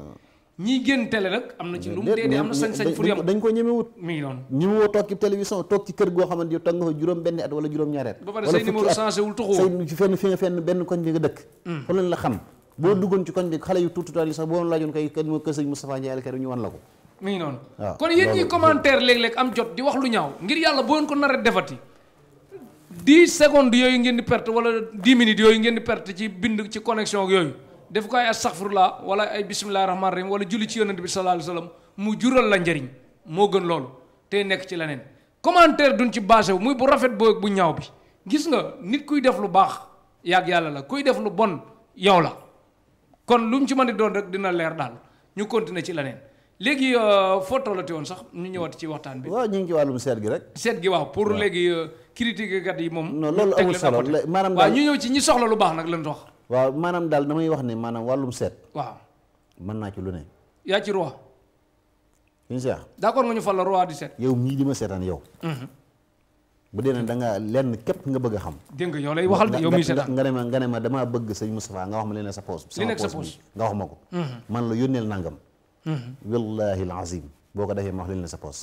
S1: ñii génn télé nag am na ci lu mu dee am na sañ-sañ fu yam
S2: dañ ko ñemewut.
S1: mi ngi noonu
S2: ñemewoo toog ci télévision toog ci kër goo xamante yow toog nga fa juróom benn at wala juróom ñaari at.
S1: ba pare say numéro changé wul tuxu
S2: say fenn benn koñ bi nga dëkk. fa lañ la xam boo duggoon ci koñ bi xale yu tuututaan yi sax boo laajoon kay kan moo kër sëñ Moustapha Ndiaye Al Karim ñu wan la ko.
S1: mi ngi noonu
S2: waaw
S1: kon yéen ñi commentaire léeg-léeg am jot di wax lu ñaaw ngir yàlla boo leen ko nar a defati 10 secondes yooyu ngeen di perte wala 10 minutes yooyu ngeen di perte ci bind ci connexion ak yooyu def ko ay astaghfirullah wala ay bismillahi rahmaani rahim wala julli ci yonent bi sallallahu alayhi wasallam mu jural la njëriñ moo gën loolu tey nekk ci leneen commentaire duñ ci basé wu muy bu rafet bu ñaaw bi gis nga nit kuy def lu baax yàgg yàlla la kuy def lu bon yow la kon lu mu ci mën di doon rek dina leer daal ñu continuer ci leneen léegi foo tollati woon sax ñu ñëwaat ci waxtaan bi.
S2: waaw ñu ngi ci wàllum seet gi rek.
S1: seet gi waaw pour léegi critique kat yi moom.
S2: non loolu amul solo maanaam
S1: waaw ñu ñëw ci ñi soxla lu baax nag lañ wax.
S2: waaw maanaam daal damay wax ne maanaam wàllum seet.
S1: waaw
S2: mën naa ci lu ne.
S1: yaa ci roi.
S2: incha allah
S1: d'accord nga ñu fal la roi di seet.
S2: yow mii di ma seetaan yow. bu dee ne da nga lenn képp nga bëgg a xam.
S1: dégg nga yow lay waxal de yow mii seetaan
S2: nga ne ma damaa bëgg sëñ Moustapha nga wax ma li ne sa poos.
S1: li nekk sa poos
S2: nga wax ma ko. man la yónneel nangam. wallahi alazim boo ko defee ma wax li ne sa poos.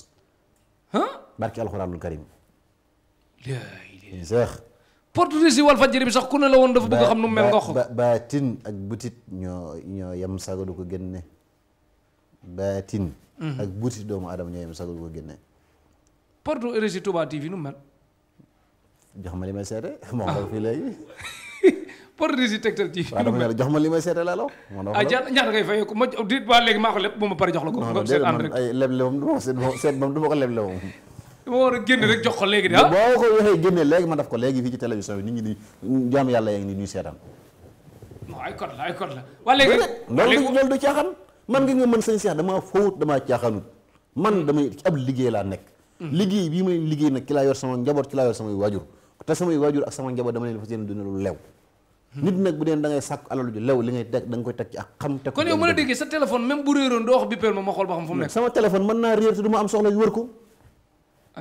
S2: barki alxuraanul karim. seex.
S1: portugais wal fajiri bi sax ku ne la woon dafa bëgg a xam nu mu mel nga wax.
S2: baatin ak butit ñoo yem sagadu ko génne. baatin. ak butit doomu aadama ñoo yem sagadu ko génne.
S1: portugais Touba TV nu mu mel.
S2: jox ma li may seete moo xam fii léegi.
S1: portugais Tektal TV.
S2: waaw dama ne jox ma li may seete laa la wax.
S1: ñaata ngay fay ko ma dit ba léegi maa ko lépp bu ma pare jox la ko.
S2: non non ay leble moom du ma seet moom du ma ko leble moom.
S1: dama war a génne rek jox ko léegi de ah.
S2: boo ko waxee génne léegi ma def ko léegi fii ci télévision bi nit ñi di jaam yàlla yaa ngi nii ñuy seetaan.
S1: non ay code la waa léegi.
S2: loolu du caaxaan man nga mën sëñ Cheikh damaa fawut damaa caaxaanut man damay ab liggéey laa nekk. liggéey bii may liggéey nag ki laa yor sama njaboot ki laa yor samay waajur te samay waajur ak sama njaboot dama leen fas yéene dina lu lew. nit nag bu dee da ngay sàkk alalu ju lew li ngay teg da nga koy teg ci ak xam. teg
S1: kon yow mën a déggee sa téléphone même bu réeroon doo wax bippeel ma xool ba xam fu mu nekk.
S2: sama téléphone mën naa réer te du ma am soxla yu wër ko.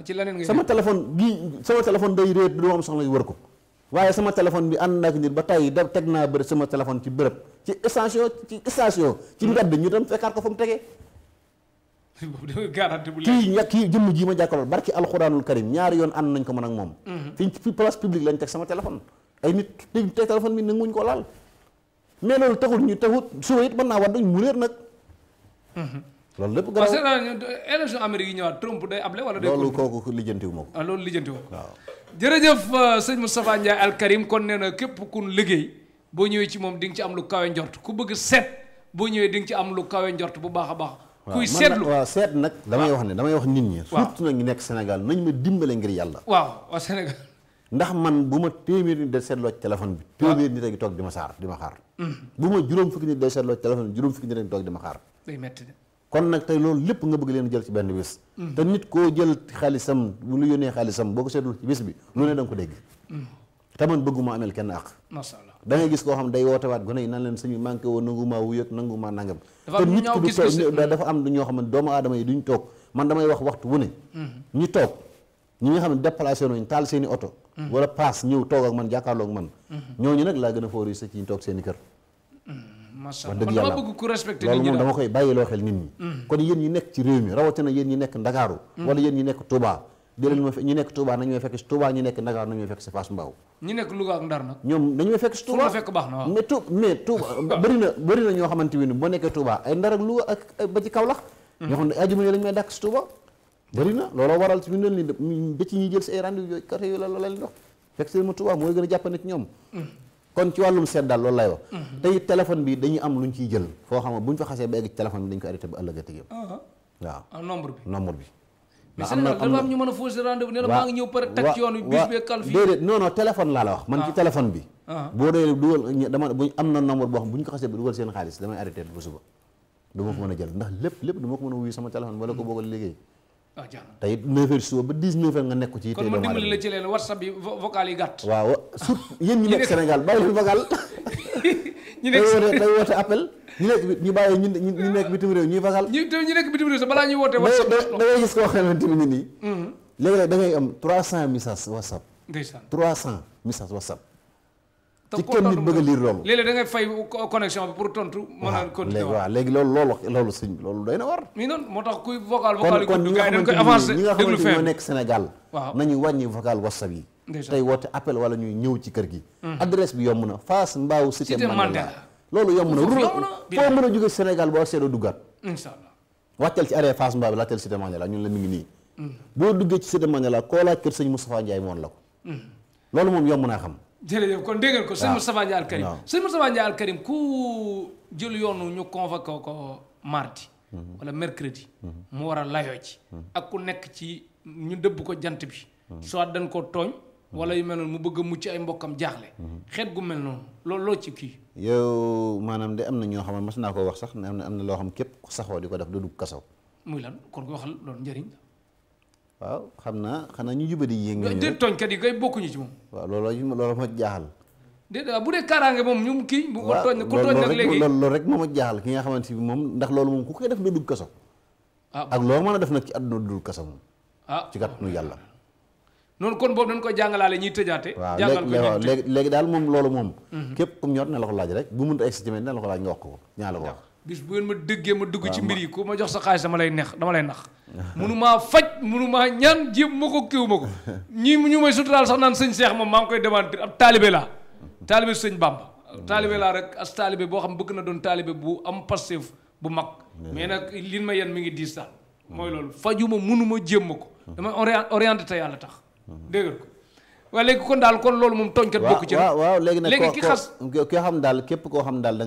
S1: ci leneen nga
S2: sama téléphone day réer te du ma am soxla yu wër ko. waaye sama téléphone bi ànd naa ak nit ba tey da teg naa bërëb sama téléphone ci bërëb ci station ci mbedd ñu dem fekkaat ko fa mu tegee. kii jëmm ji ma jàkkalool barki alxuraanul karim ñaari yoon ànd nañ ko mën ak moom. fi place publique lañ teg sama téléphone. ay nit teg téléphone bi nanguñ ko laal. mais loolu taxut suba it mën naa wadd mu réer nag. loolu lépp
S1: parce que élection Amérique yi ñëwaat Trump day able wala day.
S2: loolu kooku lijjantiwu ma ko.
S1: ah loolu lijjantiwu ko.
S2: waaw
S1: jërëjëf sëñ Moustapha Ndiaye Al Karim kon nee na képp ku liggéey boo ñëwee ci moom di nga ci am lu kawe njort ku bëgg seet boo ñëwee di nga ci am lu kawe njort bu baax a baax. kuy seetlu
S2: waaw seet nag damay wax nit ñi. surtout nag ñu nekk Sénégal nañ ma dimbale ngir yàlla.
S1: waaw Sénégal.
S2: ndax man bu ma téeméer nit de seetloo ci téléphone bi. téeméer nit a ngi toog di ma xaar. bu ma juróom fukki nit de seetloo ci téléphone bi juróom fukki nit a ngi toog di ma xaar.
S1: day metti de.
S2: kon nag tey loolu lépp nga bëgg leen jël ci benn bés. te nit koo jël xaalisam bu lu yónnee xaalisam boo ko seetlul ci bés bi lu ne da nga ko dégg. te man bëgguma amel kenn àq.
S1: macha allah
S2: da ngay gis koo xam day wootewaat gone yi nan leen suñu manqué woon nangumaa wuyat nangumaa nangam.
S1: dafa am ñaaw gis-gis
S2: dafa am ñoo xam ne doomu aadama yi duñ toog man damay wax waxtu wu ne. ñi toog ñi nga xam ne déplacé nañ taal seen i oto. wala paas ñëw toog ak man jàkkaarloog man. ñooñu nag laa gën a favoriser ci ñu toog seen i kër.
S1: macha
S2: wax
S1: allah
S2: dëgg
S1: man
S2: yàlla
S1: dama bëgg ku respecté nit
S2: loolu
S1: ñi
S2: moom
S1: daal.
S2: dama koy bàyyiloo xel nit ñi. kon yéen ñi nekk ci réew mi rawatina yéen ñi nekk Ndakaaru. wala yéen ñi nekk Touba. di leen ma ñi nekk Touba nañu may fekk si Touba ñi nekk Ndakaaru nañu may fekk si Fass Mbao.
S1: ñi nekk Louga ak Ndar nag.
S2: ñoom dañu may fekk si
S1: fu
S2: Touba
S1: la fekk baax na waaw.
S2: mais Touba bëri na ñoo xamante ni boo nekkee Touba ay Ndar ak Louga ak ba ci Kaolack. ñoo xam ne ajuma ne lañu may dàkk si Touba. bëri na looloo waral ci ñu leen ni ba ci ñuy jël si ay rendez-vous yooyu côté yooyu la leen dox fekk si ma Touba mooy gën a jàppandi ci ñoom. kon ci wàllum seet daal loolu lay wax. tey téléphone bi dañuy am luñ ciy jël foo xam ne buñ fa xasee ba egg ci téléphone bi dañ ko arrêté ba ëllëgati yëpp. waaw
S1: nombre bi.
S2: mais
S1: Sénégal dafa am ñu mën a fausser rendez-vous ne la maa ngi ñëw pare teg ci yoon wi bis bee kal fii.
S2: déedéet non téléphone laa la wax man ci téléphone bi. boo dee dugal dama bu am na nombre boo xam bu ñu ko xasee ba dugal seen xaalis damay arrêté ba suba du ma ko mën a jël ndax lépp du ma ko mën a wuyu sama téléphone wala ko boo ko liggéey.
S1: waaw jeex na
S2: te it 9h suba ba 19h nga nekk ci.
S1: kon ma dimbali la ci leen WhatsApp yi vocal yi gàtt.
S2: waaw surtout yéen ñi nekk Sénégal bàyyi leen vocal.
S1: ñu nekk
S2: day woote appel. ñu bàyyi ñu nekk bitim réew ñuy vocal.
S1: ñu nekk bitim réew sax balaa ñuy woote WhatsApp.
S2: da ngay gis koo xamante ni nii. léegi-léeg da ngay am 300 messages WhatsApp.
S1: ndeysaan
S2: 300 messages WhatsApp.
S1: te
S2: ci kenn nit bëgg a lire loolu.
S1: léeg-léeg da ngay fay connexion bi pour tontu. mën a continuer
S2: waaw léegi loolu sëñ bi loolu doy na war.
S1: mi noonu moo tax kuy vocal yi
S2: kon
S1: gudd gars yi dañ koy avancé
S2: ñi nga
S1: déglu
S2: xamante ni ñoo nekk Sénégal.
S1: waaw
S2: nañu wàññi vocal WhatsApp yi. tey woote appel wala ñuy ñëw ci kër gi. adresse bi yomb na Fass Mbao cité Mandela loolu yomb na foo mën a jóge Sénégal boo seedoo duggaat.
S1: incha allah
S2: wàccal ci arrêt Fass Mbao bi laajteel cité Mandela ñun la mi ngi nii. boo duggee ci cité Mandela koo laaj kër sëñ Moustapha Ndiaye moon la ko. loolu moom yomb naa xam.
S1: jërëjëf kon dégg ngeen ko sëñ Moustapha Ndiaye Al Karim.
S2: waaw
S1: sëñ Moustapha Ndiaye Al Karim ku jël yoonu ñu convoqué ko mardi. wala mercredi. mu war a layoo ci. ak ku nekk ci ñu dëbb ko jant bi. soit dañ ko tooñ. wala yu mel noonu mu bëgg a mucc ay mbokkam jaaxle. xeet gu mel noonu loo ci kii.
S2: yow maanaam de am na ñoo xam ne mas naa ko wax sax ne am na loo xam képp ku saxoo di ko def du dugg kaso.
S1: muy lan kon ko waxal loolu njëriñ.
S2: waaw xam naa xanaa ñu jubadi yéeg nga
S1: déet tooñkat yi koy bokkuñu ci moom.
S2: waaw loolu ma jaaxal.
S1: déet bu dee kaaraange moom ñum kii. bu ko tooñ ku tooñ nag léegi
S2: loolu rek moo ma jaaxal ki nga xamante bi moom ndax loolu moom ku koy def du dugg kaso. ak loo mën a def nag ci àdduna du dugg kaso moom. ci kàttanu yàlla.
S1: noonu kon boobu dañ koy jàngalaale ñuy tëjaate. jàngal ko
S2: waaw léegi daal moom loolu moom. képp kum ñor ne la ko laaj rek bu mënut a estimé ne la ko laaj nga wax ko ñaa la ko wax.
S1: bis bu ngeen ma dëggee ma dugg ci mbir yi ku ma jox sa xaalis dama lay nax munumaa faj munumaa ñaan jéem ma ko kiw ma ko ñii ñu may suturaal sax naan sëñ Cheikh moom maa ngi koy démentir ab taalibe laa taalibe sëñ Bamba taalibe laa rek as taalibe boo xam bëgg na doon taalibe bu am passif bu mag mais nag lin ma yen mi ngi diis daal mooy loolu fajuma munuma jéem ma ko damay orienté te yàlla tax dégg nga ko waaye léegi kon daal kon loolu moom tooñkat bokk ci rek
S2: waaw léegi nag
S1: ki xas
S2: ki xam daal képp koo xam daal da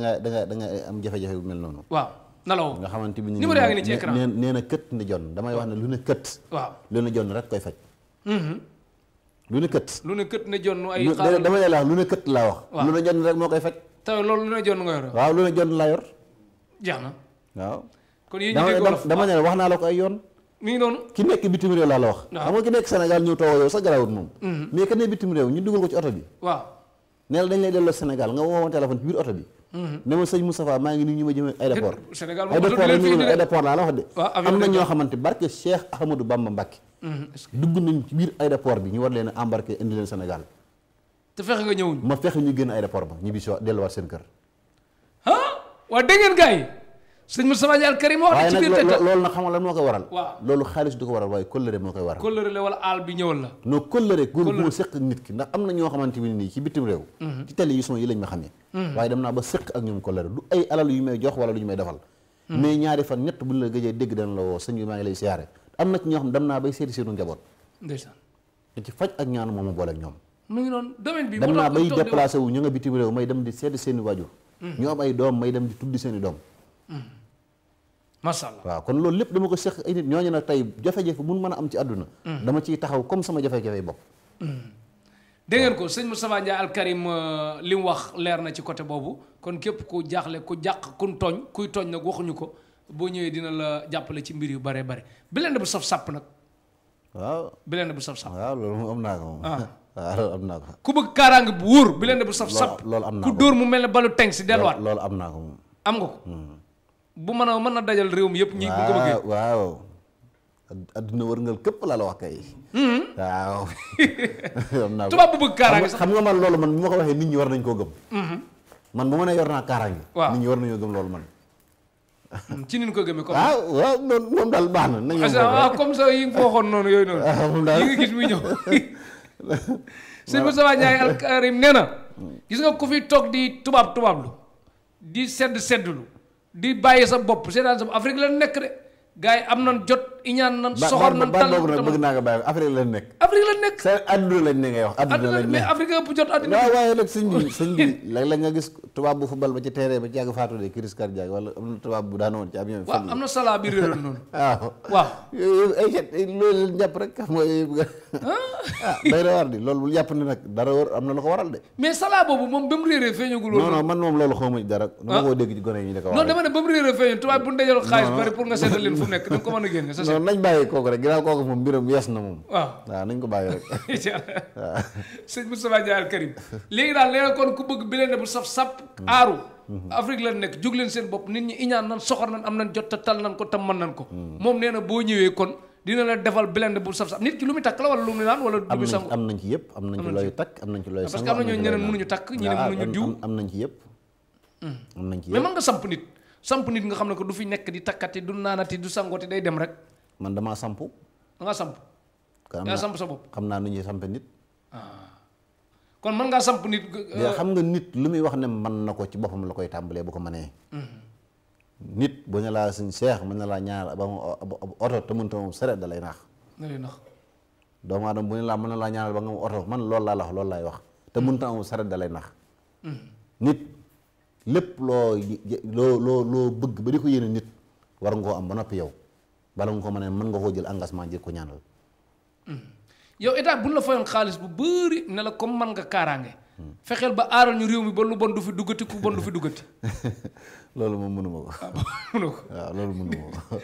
S2: nga am jafe-jafe bu mel noonu
S1: waaw na la woo
S2: nga xamante bi
S1: numéro yaa ngi ni ci écran
S2: nee na kët ndi jon damay wax ne lu ne kët
S1: waaw
S2: lu ne jon rek koy faj lu ne kët
S1: ne jonn ay xaaral
S2: dama lay la wax lu ne kët laa wax lu ne jon rek moo koy faj
S1: taw loolu lu ne jonn nga yor
S2: waaw lu ne jon laa yor
S1: jeex na
S2: waaw
S1: kon yéen ñi dégg
S2: dama ne wax naa la ko ay yoon
S1: mi ngi noonu
S2: ki nekk bitim réew laa la wax xam nga ki nekk Sénégal ñëw toog yow sax garawut moom mais ka ne bitim réew ñu dugal ko ci oto bi
S1: waaw
S2: ne la dañ lay delloo Sénégal nga woo ma téléphone ci biir oto bi ne ma sëñ Moustapha maa ngi nii ñu ma jëme aéroport aéroport laa la wax de am na ñoo xamante barke Cheikh Ahmadou Bamba Mbacké dugg nañ ci biir aéroport bi ñu war leen a embarqué indi leen Sénégal
S1: te fexe nga ñëwuñ
S2: ma fexe ñu génn aéroport ba ñu bi si delluwaat seen kër
S1: waa dégg ngeen gars yi sëñ Moustapha Ndiaye Al Karim wax
S2: waaye
S1: ci biir
S2: nag
S1: tegtal
S2: loolu nag xam nga lan moo koy waral
S1: waaw
S2: loolu xaalis du ko waral waaye kóllëre moo koy waral
S1: kóllëre la wala aal bi ñëwal la
S2: non kóllëre gu mu séq ak nit ki ndax am na ñoo xamante ni nii ci bitim réew ci télévision yi lañ ma xamee waaye dem naa ba séq ak ñoom kóllëre du ay alal yu may jox wala lu ñu may defal mais ñaari fan ñett buñ la gëjee dégg dana la woo sëñ bi maa ngi lay siyaare am na ci ñoo xam dem naa bay seeti seenu njaboot
S1: ndeysaan
S2: te ci faj ak ñaanu moom ma boole ak ñoom
S1: mu ngi noonu domaine bi
S2: dem naa bay déplacé wu ñu nga bitim réew may dem di seeti seeni waajur ñu am ay doom may dem di tuddi seeni doom
S1: masha Allah
S2: waaw kon loolu lépp dama ko seq ay nit ñooñu nag tey jafe-jafe mun mën a am ci àdduna dama ciy taxaw comme sama jafe-jafe bopp
S1: dégg ngeen ko sëñ Moustapha Ndiaye Al Karim li mu wax leer na ci côté boobu kon képp ku jaaxle ku jàq kun tooñ kuy tooñ nag waxuñu ko boo ñëwee dina la jàppale ci mbir yu bare bare Blindé bu saf sàpp nag
S2: waaw
S1: Blindé bu saf sàpp
S2: waaw loolu moom am naa ko moom waaw loolu am naa ko
S1: ku bëgg kaaraange bu wóor Blindé bu saf sàpp
S2: loolu am naa
S1: ku
S2: ko
S1: dóor mu mel ne balu teng si delluwaat
S2: loolu am naa ko moom
S1: am nga ko bu mën na dajal réew mi yëpp ñi bu ko bëggee
S2: waaw adduna wërngal képp laa la wax kay waaw am naa ko
S1: tubaab bu bëgg kaaraange sax
S2: xam nga man loolu man bu ma ko waxee nit ñi war nañ koo gëm man bu ma nee yor naa kaaraange
S1: waaw
S2: nit ñi war nañoo gëm loolu man
S1: ci nin ko gëmee comme
S2: waaw moom daal baax na nañu
S1: waaw comme ça yi nga waxoon noonu yooyu noonu yi nga gis muy ñëw sëñ Moustapha Ndiaye Al Karim nee na gis nga ku fi toog di tubaab lu di seddlu di bàyyi sa bopp seetaan sa bopp Afrique la nekk de gars yi am nan jot iñaan nan soxor nan tal
S2: boobu nag bëgg naa nga bàyyi Afrique la nekk
S1: Afrique la nekk
S2: sa àdduna lañ ne ngay wax àdduna lañ ne
S1: mais Afrique ëpp jot àddina
S2: waaw waaye nag sëñ bi léeg-léeg nga gis tubaab bu football ba ci terrain ba ci yàgg faatu de crise cardiaque wala am na tubaab bu daana woon ci avion bi
S1: waaw am na salaa bi réeroon noonu
S2: waaw yooyu ay cet loolu leen jàpp rek xam nga day na war di loolu bul jàpp ne nag dara war am na lu ko waral de
S1: mais salaa boobu moom ba mu réeree feeñagul woon
S2: non man moom loolu xawma dara dama koo dégg ci gone yi ñu da ko wax
S1: non dama ne ba mu réeree feeñu tubaab bu ñu dajal xaalis bari pour nga seetal leen fu mu nekk da nga ko mën a génne
S2: non nañ bàyyi kooku rek ginnaaw kooku moom mbiram yees na moom
S1: waaw
S2: nañ ko bàyyi rek
S1: waaw sëñ Moustapha Ndiaye Al Karim léegi daal nee na kon ku bëgg Blindé bu saf sap aaru Afrique la nekk jóg leen seen bopp nit ñi iñaan nan soxor nan am nan jot te tal nan ko tam mën nan ko moom nee na boo ñëwee kon dina la defal Blindé bu saf sap nit ki lu muy takk la wala lu muy naan wala lu muy sangu
S2: am nañ ci yëpp am nañ ci looy takk am nañ ci looy
S1: parce que am na ñoo ñeneen mënuñu takk ñi ne mënuñu diw
S2: am nañ ci yëpp am nañ ci
S1: mais mën nga samp nit nga xam ne ko du fi nekk di takkati du naanati du sangooti day dem rek
S2: man damaa samp
S1: da ngaa samp yaa samp sa bopp
S2: xam naa nu ñuy sampe nit
S1: kon mën ngaa samp nit
S2: xam nga nit lu muy wax ne mën na ko ci boppam la koy tàmbalee bu ko mënee nit bu ñu laa suñ seex mën na laa ñaar ba mu oto te mënta moom seret da lay naax doomu aadama bu ñu laa mën na laa ñaanal ba nga mu oto man loolu laa la wax loolu laay wax te mënta moom seret da lay naax nit lépp loo bëgg ba di ko yéene nit war nga koo am ba noppi yow bala nga ko mën nga koo jël engagement jël ko ñaanal
S1: yow état bu ñu la fayoon xaalis bu bëri ne la comme man nga kaaraange fexeel ba aaral ñu réew mi ba lu bon du fi duggati ku bon du fi duggati
S2: loolu moom mënuma ko
S1: mënoo ko
S2: waaw loolu mënuma ko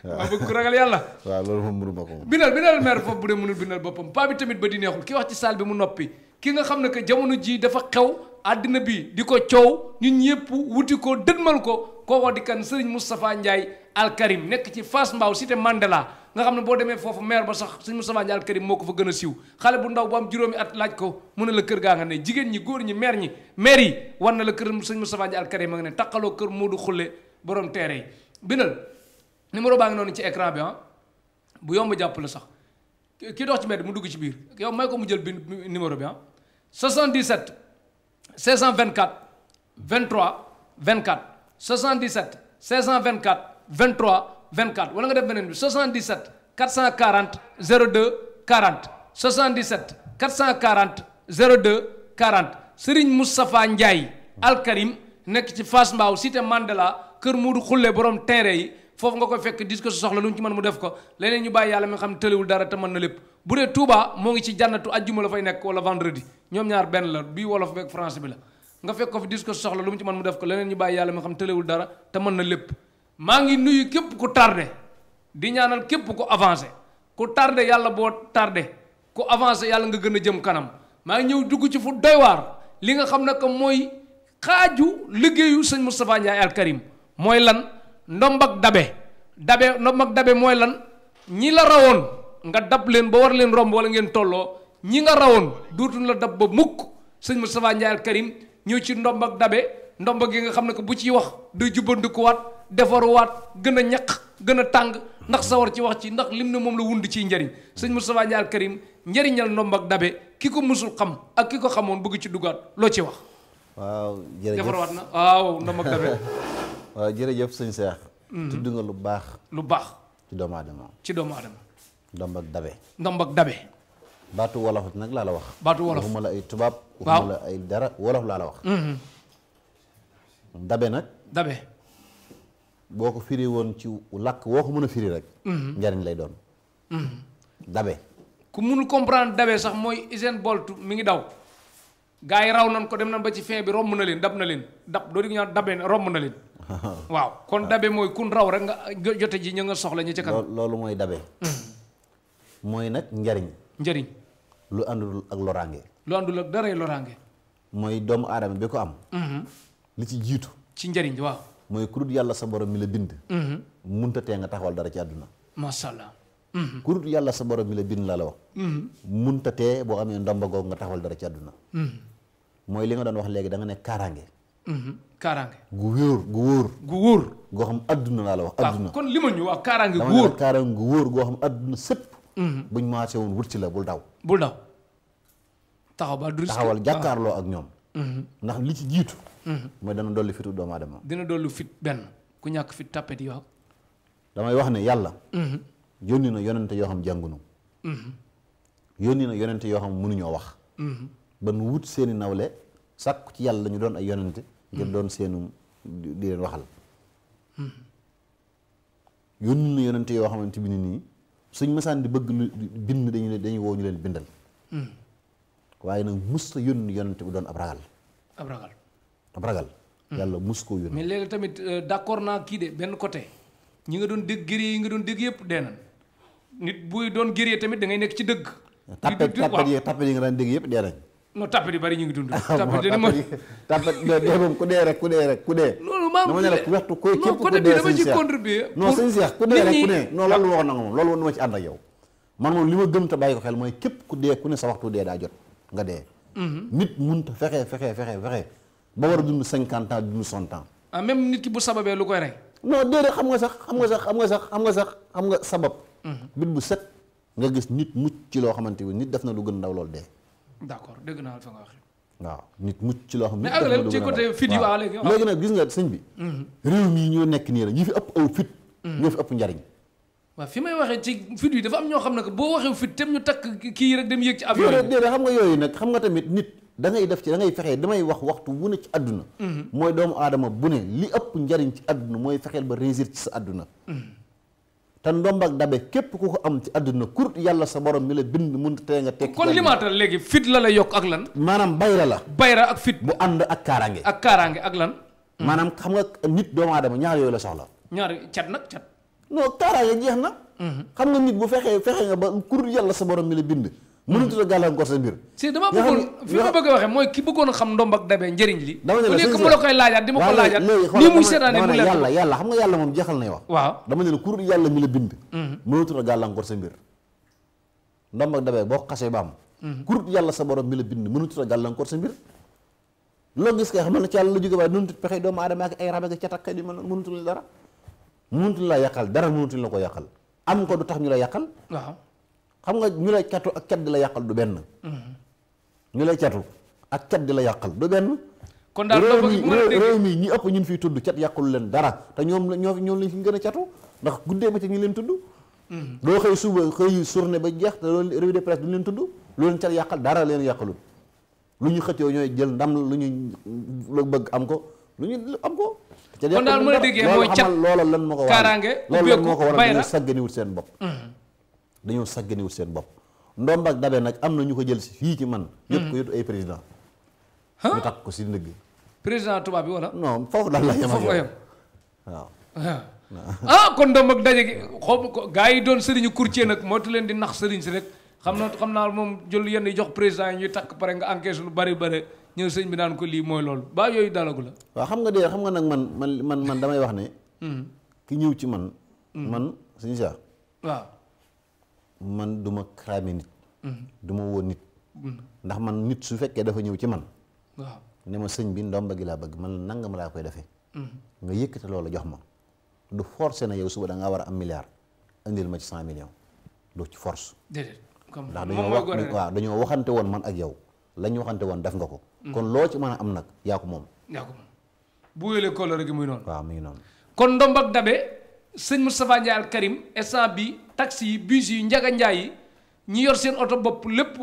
S1: maa bëgg ku ragal yàlla
S2: waaw loolu moom mënuma ko
S1: bindal maire foofu bu dee mënul bindal boppam paa bi tamit ba di neexul ki wax ci salle bi mu noppi ki nga xam ne que jamono ji dafa xew àddina bi di ko coow ñun ñëpp wuti ko dëdmal ko kooko di kan Serigne Moustapha Ndiaye Al Karim nekk ci Fass Mbao cité Mandela nga xam ne boo demee foofu maire ba sax Serigne Moustapha Ndiaye Al Karim moo ko fa gën a siiw xale bu ndaw bu am juróomi at laaj ko mu ne la kër gaa nga ne jigéen ñi góor ñi maire yi war na la kër Serigne Moustapha Ndiaye Al Karim a nga ne taqaloo kër Modou Xulle borom teere yi bindal numéro baa ngi noonu ci écran bi bu yomb jàpp la sax kii dox ci mbedd mu dugg ci biir yow may ko mu jël bi numéro bi 77 624 23 24 77 624 23 24 wala nga def beneen bi 77 440 02 40 77 440 02 40 Serigne Moustapha Ndiaye Al Karim nekk ci Fass Mbao cité Mandela kër Modou Xulle borom terrain yi foofu nga koy fekk dis ko su soxla lu mu ci mën mu def ko leneen ñu bàyyi yàlla mi nga xam ne tëlewul dara te mën na lépp bu dee Touba moo ngi ci jànnatu ajjuma la fay nekk wala vendredi ñoom ñaar benn la bii wolof beeg français bi la nga fekk ko fi dis ko su soxla lu mu ci mën mu def ko leneen ñu bàyyi yàlla mi nga xam ne tëlewul dara te mën na lépp maa ngi nuyu képp ku tardé di ñaanal képp ku avancé ku tardé yàlla boo tardé ku avancé yàlla nga gën a jëm kanam maa ngi ñëw dugg ci fu doy waar li nga xam ne que mooy xaaju liggéeyu sëñ Moustapha Ndiaye Al Karim mooy lan ndomb ak dabe mooy lan ñi la rawoon nga dab leen ba war leen romb wala ngeen tolloo ñi nga rawoon duutuñ la dab ba mukk sëñ Moustapha Ndiaye Al Karim ñëw ci ndomb ak dabe ndomba gi nga xam ne que bu ciy wax day jubbandikuwaat defaruwaat gën a ñaq gën a tàng ndax sawar ci wax ci ndax lim ne moom la wund ciy njariñ sëñ Moustapha Ndiaye Al Karim njariñal ndomb ak dabe ki ko musul xam ak ki ko xamoon bëgg ci duggaat loo ci wax.
S2: waaw jërëjëf
S1: defaruwaat na waaw ndomb ak dabe.
S2: waaw jërëjëf sëñ Cheikh. tudd nga lu baax.
S1: lu baax.
S2: ci doomu aadama.
S1: ci doomu aadama.
S2: ndomb ak dabe.
S1: ndomb ak dabe.
S2: baatu wolof nag laa la wax.
S1: baatu wolof
S2: waxuma la ay tubaab.
S1: waaw
S2: waxuma la ay dara wolof laa la wax. dabe nag.
S1: dabe.
S2: boo ko firi woon ci làkk woo ko mën a firi rek. njariñ lay doon. dabe.
S1: ku mënul comprendre dabe sax mooy Usain Bolt mi ngi daw. gars yi raw nañ ko dem na ba ci fin bi romb na leen dab na leen doo di ñaan dabe romb na leen. waaw kon dabe mooy kun raw rek nga jote ji ñu nga soxla ñi ci kanam.
S2: loolu mooy dabe. mooy nag njariñ.
S1: njëriñ.
S2: lu àndul ak loraange.
S1: lu àndul ak daray loraange.
S2: mooy doomu aadama bi ko am. li ci jiitu.
S1: ci njëriñ waaw.
S2: mooy kurut yàlla sa borom mi la bind. munta tee nga taxawal dara ci àdduna.
S1: macha allah.
S2: kurut yàlla sa borom mi la bind la wax. munta tee boo amee ndomba googu nga taxawal dara ci àdduna. mooy li nga doon wax léegi da nga ne kaaraange.
S1: kaaraange.
S2: gu wóor. goo xam àdduna laa la wax. àdduna
S1: kon li ma ñu wax kaaraange gu
S2: dama
S1: wóor.
S2: ne kaaraange gu wóor goo xam àdduna sëpp. buñ maasee woon wut ci la bul daw.
S1: bul daw. taxaw ba du risque
S2: taxawal jàkkaarloo ak ñoom. ndax li ci jiitu. mooy dana dolli fitu doomu aadama.
S1: dina dollu fit benn ku ñàkk fit tappet yi waaw.
S2: damay wax ne yàlla. yónni na yonente yoo xam jàngunu. yónni na yonente yoo xam mënuñoo wax. ba nu wut seeni nawle sàkku ci yàlla ñu doon ay yonente ngir doon seenu di leen waxal. yónni na yonente yoo xamante bi nii suñ masaan di bëgg lu bind dañuy woo ñu leen bindal. waaye nag mus ta yónni yonente bu doon ab ragal. ab ragal. yàlla mus koo yónni.
S1: mais léegi tamit d'accord naa kii de benn côté ñi nga doon dégg gëree yi nga doon dégg yëpp dee nañ nit buy doon gëree tamit da ngay nekk ci dëgg.
S2: tappet yi nga daan dégg yëpp dee nañ.
S1: non tappet yi bari ñu ngi dund.
S2: tappet dee moom ku dee rek ku dee.
S1: loolu maa
S2: dama ne la ku waxtu koy képp ku
S1: côté bi
S2: dee
S1: dama
S2: sëñ
S1: ci
S2: Cheikh.
S1: contribuer.
S2: non sëñ Cheikh ku dee rek ku dee non loolu waxoon na nga moom loolu woon dama ci ànd ak yow. man moom li ma gëm te bàyyi ko xel mooy képp ku dee ku ne sa waxtu dee daa jot nga dee. nit munta fexe ba war a dund 50 ans dund 100 ans.
S1: ah même nit ki bu sababee lu koy rey.
S2: non déedéet xam nga sabab. bit bu set nga gis nit mucc ci loo xamante ni nit def na lu gën ndaw loolu dee.
S1: d'accord dégg naa fa nga wax.
S2: waaw nit mucc ci loo xam ne.
S1: mais àggaleel ci côté fit yi waaw
S2: léegi nag gis nga sëñ bi. réew mii ñoo nekk nii la ñi fi ëpp aw fit. ñoo fi ëpp njariñ.
S1: waaw fi may waxee ci fit yi dafa am ñoo xam ne que boo waxee fit tem ñu takk kii rek dem yéeg ci avion yi.
S2: déedéet xam nga yooyu nag xam nga tamit nit da ngay def ci da ngay fexee damay wax waxtu wu ne ci àdduna. mooy doomu aadama bu ne li ëpp njariñ ci àdduna mooy fexeel ba réussir ci sa àdduna. te ndomb ak dabe képp ku ko am ci àdduna kurut yàlla sa borom mi la bind mënut tee nga tekki.
S1: kon limaatal léegi fit la la yokk ak lan.
S2: maanaam bayra la.
S1: bayra ak fit.
S2: bu ànd ak kaaraange.
S1: ak kaaraange ak lan.
S2: maanaam xam nga nit doomu aadama ñaar yooyu la soxla.
S1: ñaari cat nag cat.
S2: non kaaraange jeex na. xam nga nit bu fexe nga ba kurut yàlla sa borom mi la bind. mënut a gàllankoor sa mbir.
S1: si dama bëggoon fi ma bëgg a waxee mooy ki bëggoon a xam ndomb ak dabe njëriñ li.
S2: dama ne la
S1: léegi mu la koy laajaat di ma ko laajaat. nii muy seetaanee mu leer
S2: yàlla xam nga yàlla moom jeexal nay wax.
S1: waaw
S2: dama ne la kurut yàlla mi la bind. mënut a gàllankoor sa mbir. ndomb ak dabe boo ko xasee ba am. kurut yàlla sa borom mi la bind mënut a gàllankoor sa mbir. loo gis kay xam na ci yàlla la jóge waaye mënut pexe doomu aadama ak ay rabe ak cat ak xëy di mënutul la dara. mënutul la yàqal dara mënutul la ko yàqal am ko du tax ñu la yàqal.
S1: waaw
S2: xam nga ñu lay catu ak cat di la yàqal du benn. ñu lay catu ak cat di la yàqal du benn.
S1: kon daal
S2: réew mi ñi ëpp ñun fiy tudd cat yàqul leen dara te ñoom lañ fi gën a catu ndax guddee ba ci ñu leen tudd. doo xëy suba xëy journée ba jeex te loolu revue de presse duñ leen tudd lu leen cat yàqal dara leen yàqalul lu ñu xëccoo ñooy jël ndam lu ñu lu bëgg am ko lu ñu am ko.
S1: kon daal mën a déggee mooy cat
S2: loola lan moo ko waral
S1: kaaraange
S2: loolu lan moo ko waral
S1: bayra
S2: dañoo sàgganiwut seen bopp. dañoo sàgganiwut seen bopp ndomb ak dabe nag am na ñu ko jël si fii ci man. yëpp ko yëpp ay président. ñu takk ko si ndëgg.
S1: président tubaab bi wala.
S2: non foofu daal la yem ak yow waaw.
S1: ah kon ndomb ak daje gi xob ko gars yi doon sëriñu courtier nag mooy tu leen di nax sëriñ si rek xam naa moom jël yenn yi jox président yi ñuy takk pare nga encaisse lu bari ñëw sëñ bi naan ko lii mooy loolu ba yooyu dalagu la.
S2: waaw xam nga xam nga nag man damay wax ne. ki ñëw ci man. man suñu saa.
S1: waaw.
S2: man du ma cramer nit. du ma woo nit. ndax man nit su fekkee dafa ñëw ci man.
S1: waaw
S2: ne ma sëñ bi ndomba gi laa bëgg man la nangam laa koy defee nga yëkkate loolu jox ma du forcé na yow suba da ngaa war a am milliard indil ma ci 100 millions du ci force
S1: déedéet comme
S2: ndax dañoo waxante woon man ak yow lañ waxante woon def nga ko kon loo ci mën a am nag yaa ko moom
S1: bu wélee kóllëre gi muy noonu
S2: waaw mi ngi noonu
S1: kon ndomb ak dabe sëñ Moustapha Ndiaye Al Karim instant bi taxi yi bus yi njaga njaay yi ñi yor seen oto bopp lépp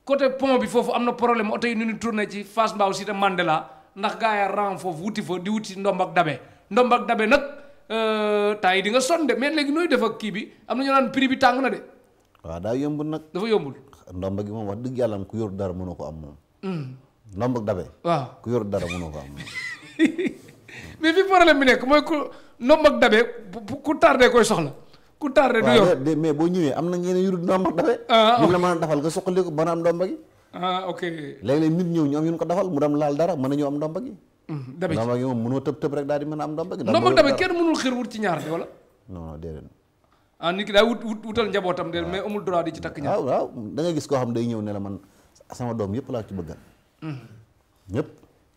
S1: côté pont bi foofu am na problème oto yi nu ñu tourné ci Fass Mbao cité Mandela ndax gaa ya ran foofu wuti fa di wuti ndomb ak dabe nag temps yi di nga sonn de mais léegi nooy def ak kii bi am na ñu naan prix bi tàng na de
S2: waaw daa yombul nag
S1: dafa yombul
S2: ndomba gi moom wax dëgg yàlla ku yor dara mënoo ko am moom ndomb ak dabe waaw ku yor dara mënoo ko am moom
S1: mais fi problème bi nekk mooy ku ndomb ak dabe ku tardé koy soxla ku tardé du yor
S2: mais boo ñëwee am na ñeneen yu dul ndomb ak dabe ñu la mën a defal nga suqali ko mën a am ndomba gi
S1: ok
S2: léeg-léeg nit ñëw ñu am yu ko defal mu dem laal dara mën a ñëw am ndomba gi
S1: dabe
S2: ndomba gi moom mënoo tëb rek daal di mën a am ndomba gi
S1: ndomb ak dabe kenn mënul xër wut ci ñaar de wala
S2: non déedéet
S1: nit ki daay wutal njabootam de mais amul droit di ci takk ñaar
S2: waaw da nga gis koo xam day ñëw ne la man sama doom yëpp laa ci bëggal ñëpp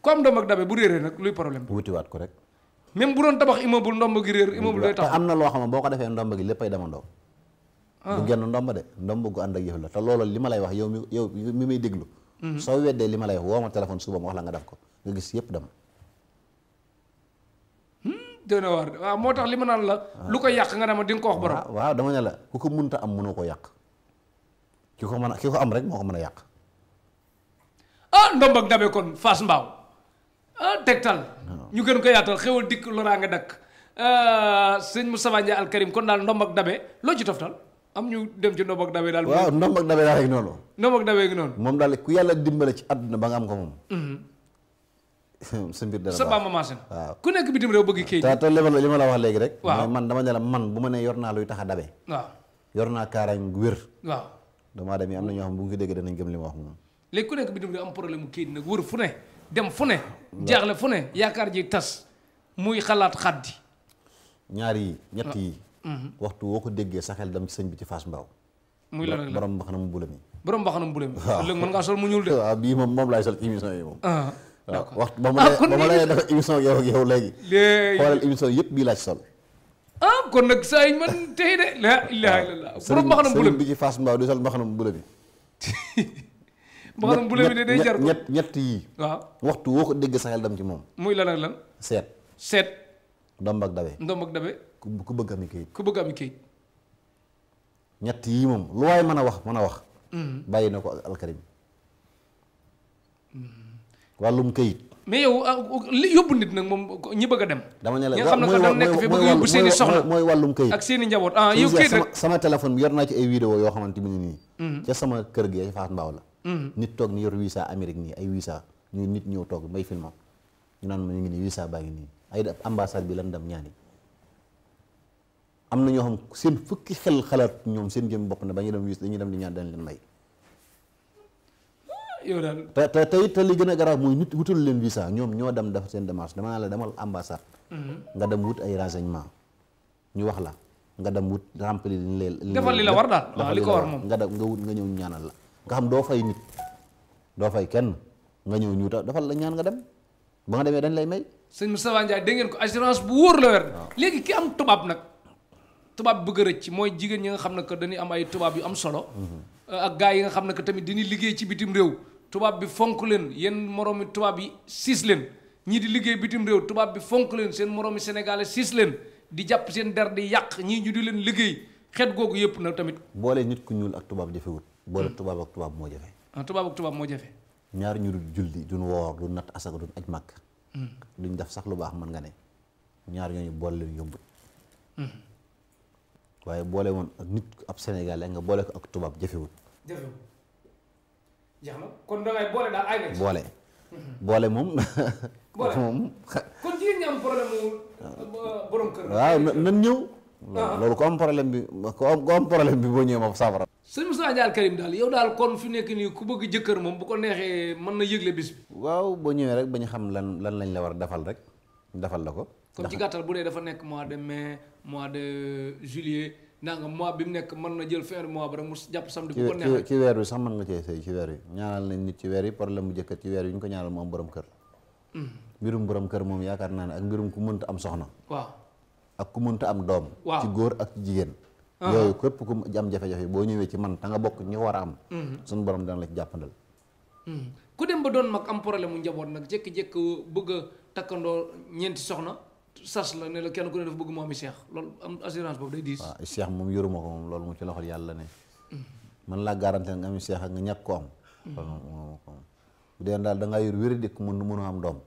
S1: ku am ndomb ak dabe bu réeree nag luy problème
S2: wutiwaat ko rek
S1: même bu doon tabax immeuble ndomb gi réer immeuble day tax
S2: te am na loo xam ne boo ko defee ndomb gi léppay demandoo du genn ndomb de ndomb gu ànd ak yëf la te loolu li ma lay wax yow mi may déglu soo weddee li ma lay wax woo ma téléphone suba ma wax la nga def ko nga gis yëpp dem
S1: dina waar de waaw moo tax li ma naan la lu ko yàq nga ne ma di nga ko wax borom
S2: waaw dama ne la ku ko munta am mënoo ko yàq ki ko am rek moo ko mën a yàq
S1: ndomb ak dabe kon Fass Mbao tegtal ñu gën ko yaatal xewal dikk loraa nga dakk sëñ Moustapha Ndiaye Al Karim kon daal ndomb ak dabe loo ci toftal am ñu dem ci ndomb ak dabe daal
S2: waaw ndomb ak dabe daal rek noonu
S1: ndomb ak dabe gi noonu
S2: moom daal ku yàlla dimbale ci àdduna ba nga am ko moom sa mbir dara
S1: sa bamba maasen
S2: waaw
S1: ku nekk bitim réew bëgg kayit
S2: te li ma la wax léegi rek mooy man dama ne la man bu ma nee yor naa luy tax a dabe
S1: waaw
S2: yor naa kaaraange gu wér
S1: waaw
S2: damaa dem yi am na ñoo xam bu ngi ko dégg danañ gëm li ma wax moom
S1: léegi ku nekk bitim réew am problème mu kayit nag wër fu ne dem fu ne jaaxle fu ne yaakaar ji tas muy xalaat xaddi
S2: ñaar yi ñett yi waxtu woo ko déggee sa xel dem ci sëñ bi ci Fass Mbao
S1: muy la
S2: borom mbaxana mu bule mi
S1: borom mbaxana mu bule mi léegi mën ngaa sol mu ñuul de
S2: waaw bii moom laay sol ci émission yi moom
S1: d'accord
S2: waxtu ba ma lay def émission yow ak yow léegi xoolal émission yëpp bii laa ci sol
S1: kon nag saa yi man tey de la ilaha illallah borom mbaxana mu bule mi
S2: bi ci Fass Mbao di sol mbaxana mu bule mi
S1: mbaxana mu bule mi de day jar ko
S2: ñett yi
S1: waaw
S2: waxtu woo ko dégg sa xel dem ci moom
S1: muy lan ak lan seet
S2: ndomb ak dabe ku bëgg ami kayit
S1: kayit
S2: ñett yii moom lu waay mën a wax bàyyi na ko ak Al Karim wàllum kayit
S1: mais yow li yóbbu nit nag moom ñi bëgg a dem
S2: dama ne la
S1: nga xam ne dañ nekk fi bëgg yóbbu seeni soxna
S2: mooy wàllum kayit
S1: ak seeni njaboot yow kayit rek
S2: sama téléphone bi yor naa ci ay vidéo yoo xamante ni nii ca sama kër gi ay Fass Mbao la nit toog ni yor visa Amérique nii ay visa ñu nit ñëw toog may filmam ñu naan ma ñu ngi nii visa baa ngi nii ay ambassade bi lan dem ñaani am na ñoo xam seen fukki xel xalaat ñoom seen jëm bopp ne ba ñu dem wis dañuy dem di ñaan dañ leen may
S1: yow daal
S2: te li gën a garaaw mooy nit wutal leen visa ñoom ñoo dem def seen démarche dama naa la demal ambassade nga dem wut ay renseignement ñu wax la nga dem wut remplir
S1: defal li la war daal li ko war moom
S2: nga dem nga wut nga ñëw ñaanal la nga xam doo fay nit doo fay kenn nga ñëw ñu defal la ñaan nga dem ba nga demee dañ lay may
S1: sëñ Moustapha Ndiaye dégg ngeen ko assurance bu wóor la wer léegi ki am tubaab nag tubaab bëgg a rëcc mooy jigéen ñi nga xam ne que dañuy am ay tubaab yu am solo ak gars yi nga xam ne que tamit dañuy liggéey ci bitim réew tubaab bi fonk leen yéen moroomi tubaab yi siis leen ñii di liggéey bitim réew tubaab bi fonk leen seen moroomi sénégalais siis leen di jàpp seen der di yàq ñii ñu di leen liggéey xeet googu yëpp nag tamit
S2: boole nit ku ñuul ak tubaab jafewut boole tubaab ak tubaab moo jafe
S1: tubaab ak tubaab moo jafe
S2: ñaar ñu dul julli duñ woor duñ natt asaka duñ aj màkk duñ def sax lu baax mën nga ne ñaar ñooñu boole leen yombut waaye boole woon ak nit ab sénégalais nga boole ko ak tubaab jafewut
S1: jeex na kon dangay boole daal ay nga
S2: boole moom
S1: moom kon jigéen ñi am problème mu borom kër
S2: waaw nan ñëw loolu ko am problème bi ko am problème bi boo ñëwee moom safara
S1: sëñ Moustapha Ndiaye Al Karim daal yow daal kon fi nekk nii ku bëgg jëkkër moom bu ko neexee mën na yëgle bis bi
S2: waaw boo ñëwee rek ba ñu xam lan lañ la war a defal rek defal la ko
S1: comme ci gàttal bu dee dafa nekk mois de mai mois de juillet naa nga mois bi mu nekk mën na jël fin de mois ba rek mu jàpp samedi bu ko neexee
S2: ci weer wi sax mën nga cee sëy ci weer wi ñaanal nañ nit ci weer yi problème bu jëkkër ci weer yi ñu ko ñaanal moom borom kër mbirum borom kër moom yaakaar naa ne ak mbirum ku mënta am soxna
S1: waaw
S2: ak ku mënta am doom
S1: waaw
S2: ci góor ak ci jigéen yooyu képp ku am jafe-jafe boo ñëwee ci man ta nga bokk ñi ko war a am suñu borom dana la ci jàppandal
S1: ku dem ba doon mag am problème mu njaboot nag jékki-jékki bëgg a takkandoo ñeenti soxna sas la ne la kenn ku ne dafa bëgg mu ami seex loolu am assurance boobu day diis
S2: waaw seex moom yoruma ko moom loolu mu ci loxol yàlla ne man laa garanti nga ami seex ak nga ñàkk ko am loolu moom ko bu dee daal da ngaa yor wéri dikk mënu am doom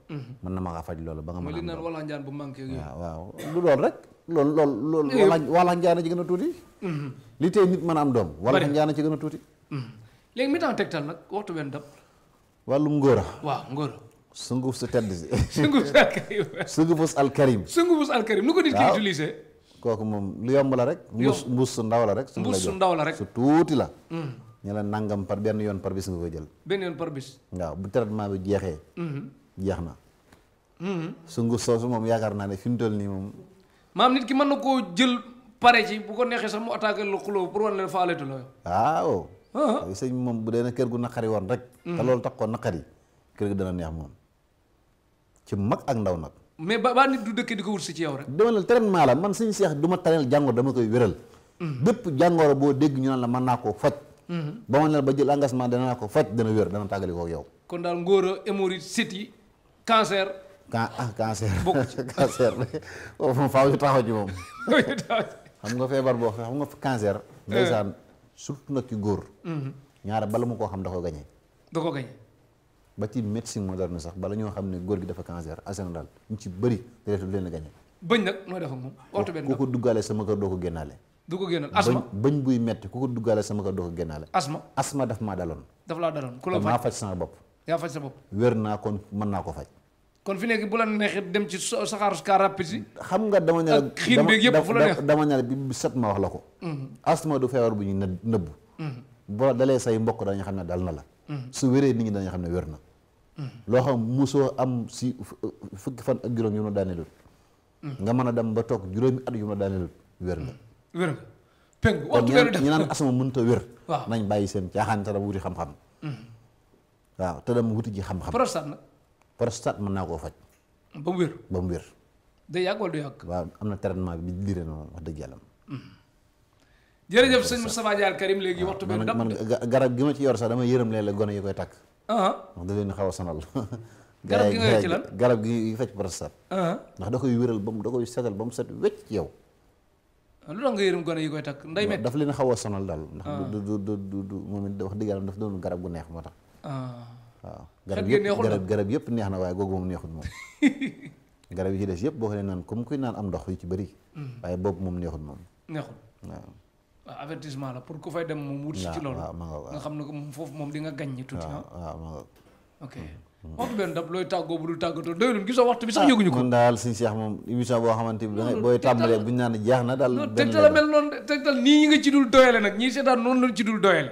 S2: mën na ma kaa faj loolu ba nga mën a am
S1: li naan wala njaan bu manqué ak
S2: waaw waaw lu loolu rek loolu wala njaana ci gën a tuuti li tey nit mën a am doom wala njaana ci gën a tuuti
S1: léegi mi temps tegtal nag waxtu benn dab
S2: wàllum ngóora
S1: waaw ngóora
S2: sunguf su tedd si
S1: sungufus alkarim
S2: sungufus alkarim
S1: nu ko nit ki utilisé
S2: kooku moom lu yomb la rek mbuus su ndaw la rek su tuuti la ñu la nangam par benn yoon par bis nga koy jël
S1: benn yoon par bis
S2: waaw bu traitement bi jeexee jeex na sunguf soosu moom yaakaar naa ne fi mu toll nii moom
S1: maam nit ki mën na koo jël pare ci bu ko neexee sax mu attaqué lu xuloo pour wan leen faaletu la
S2: waaw sëñ moom bu dee na kër gu naqari woon rek te loolu tax ko naqari kër gi dana neex moom ci mag ak ndaw nag
S1: mais ba nit du dëkk di ko wut si ci yow rek
S2: dama ne traitement la man suñu seex du ma taneel jàngoro dama koy wéral bépp jàngoro boo dégg ñu naan la mën naa koo faj ba ma ne ba jël engagement dana ko faj dana wér dana tàggali kook yow
S1: kon daal ngóora hémorroïde siti cancer
S2: cancer cancer foofu moom faaw ñu taxaw ci moom xam nga feebar boo xam nga cancer ndeysaan surtout nag ci góor ñaare bala mu koo xam da ko gañe ba ci médecine moderne sax bala ñoo xam ne góor gi dafa cancer en général ñu ci bëri te leen a gañe
S1: bëñ nag nooy def ak moom waxtu benn
S2: ku ko duggaale sama kër doo ko génnaale
S1: du ko génnal asma
S2: bëñ buy metti ku ko duggaale sama kër doo ko génnaale asma daf maa daloon
S1: daf laa daloon ku la
S2: maa faj sama bopp
S1: yaa faj sa bopp
S2: wér naa kon mën naa ko faj
S1: kon fi nekk bu la neexee dem ci saxaaru car rapide yi
S2: xam nga dama ne la
S1: xiin beeg yëpp fu la neex
S2: dama ne la bi set ma wax la ko asma du feebar bu ñu nëbb boo dalee say mbokk dañu xam ne dal na la su wéree nit ñi dañu xam ne wér na loo xam musoo am si fukki fan ak juróom yu ma daaneelut nga mën a dem ba toog juróomi at yu ma daaneelut wér nga
S1: péng waxtu benn def
S2: ñu naan asma mënta wér
S1: waaw
S2: nañ bàyyi seen caaxaan te dem wuti xam-xam waaw te dem wuti ji xam-xam prostate mën naa koo faj
S1: ba mu wér day yàgg wala du yàgg
S2: waaw am na traitement bi diire na moom wax dëgg yàlla
S1: jërëjëf sëñ Moustapha Dial Karim léegi waxtu benn dab
S2: man garab gi ma ci yor sax dama yërëm leen la gone yi koy takk wax da leen xaw a sonal
S1: garab gi nga yor ci lan
S2: garab gi faj prostate ndax da koy wéral ba mu da koy setal ba mu set wecc ci yow
S1: lu tax nga yërëm gone yi koy takk nday met
S2: daf leen xaw a sonal daal ndax du moom it wax dëgg yàlla daf doon garab gu neex moo tax waaw garab yëpp neex na waaye googu moom neexut moom garab yi ci des yëpp boo ko leen naan comme kuy naan am ndox yu ci bëri waaye boobu moom neexut moom
S1: neexut waaw avertissement la pour ku fay dem moom wut si ci loolu nga xam ne ko moom foofu moom di nga gaññi tuuti
S2: waaw ma nga
S1: ok waxtu benn dab looy tàggoo bu dul tàggatoo doyul gisoo waxtu bi sax yëguñu ko
S2: kon daal suñu Cheikh moom émission boo xamante bi danga booy tàmbalee bu ñu naan jeex na daal
S1: tegtal la mel noonu de tegtal nii ñi nga ci dul doyale nag ñii seetaan noonu lañ ci dul doyale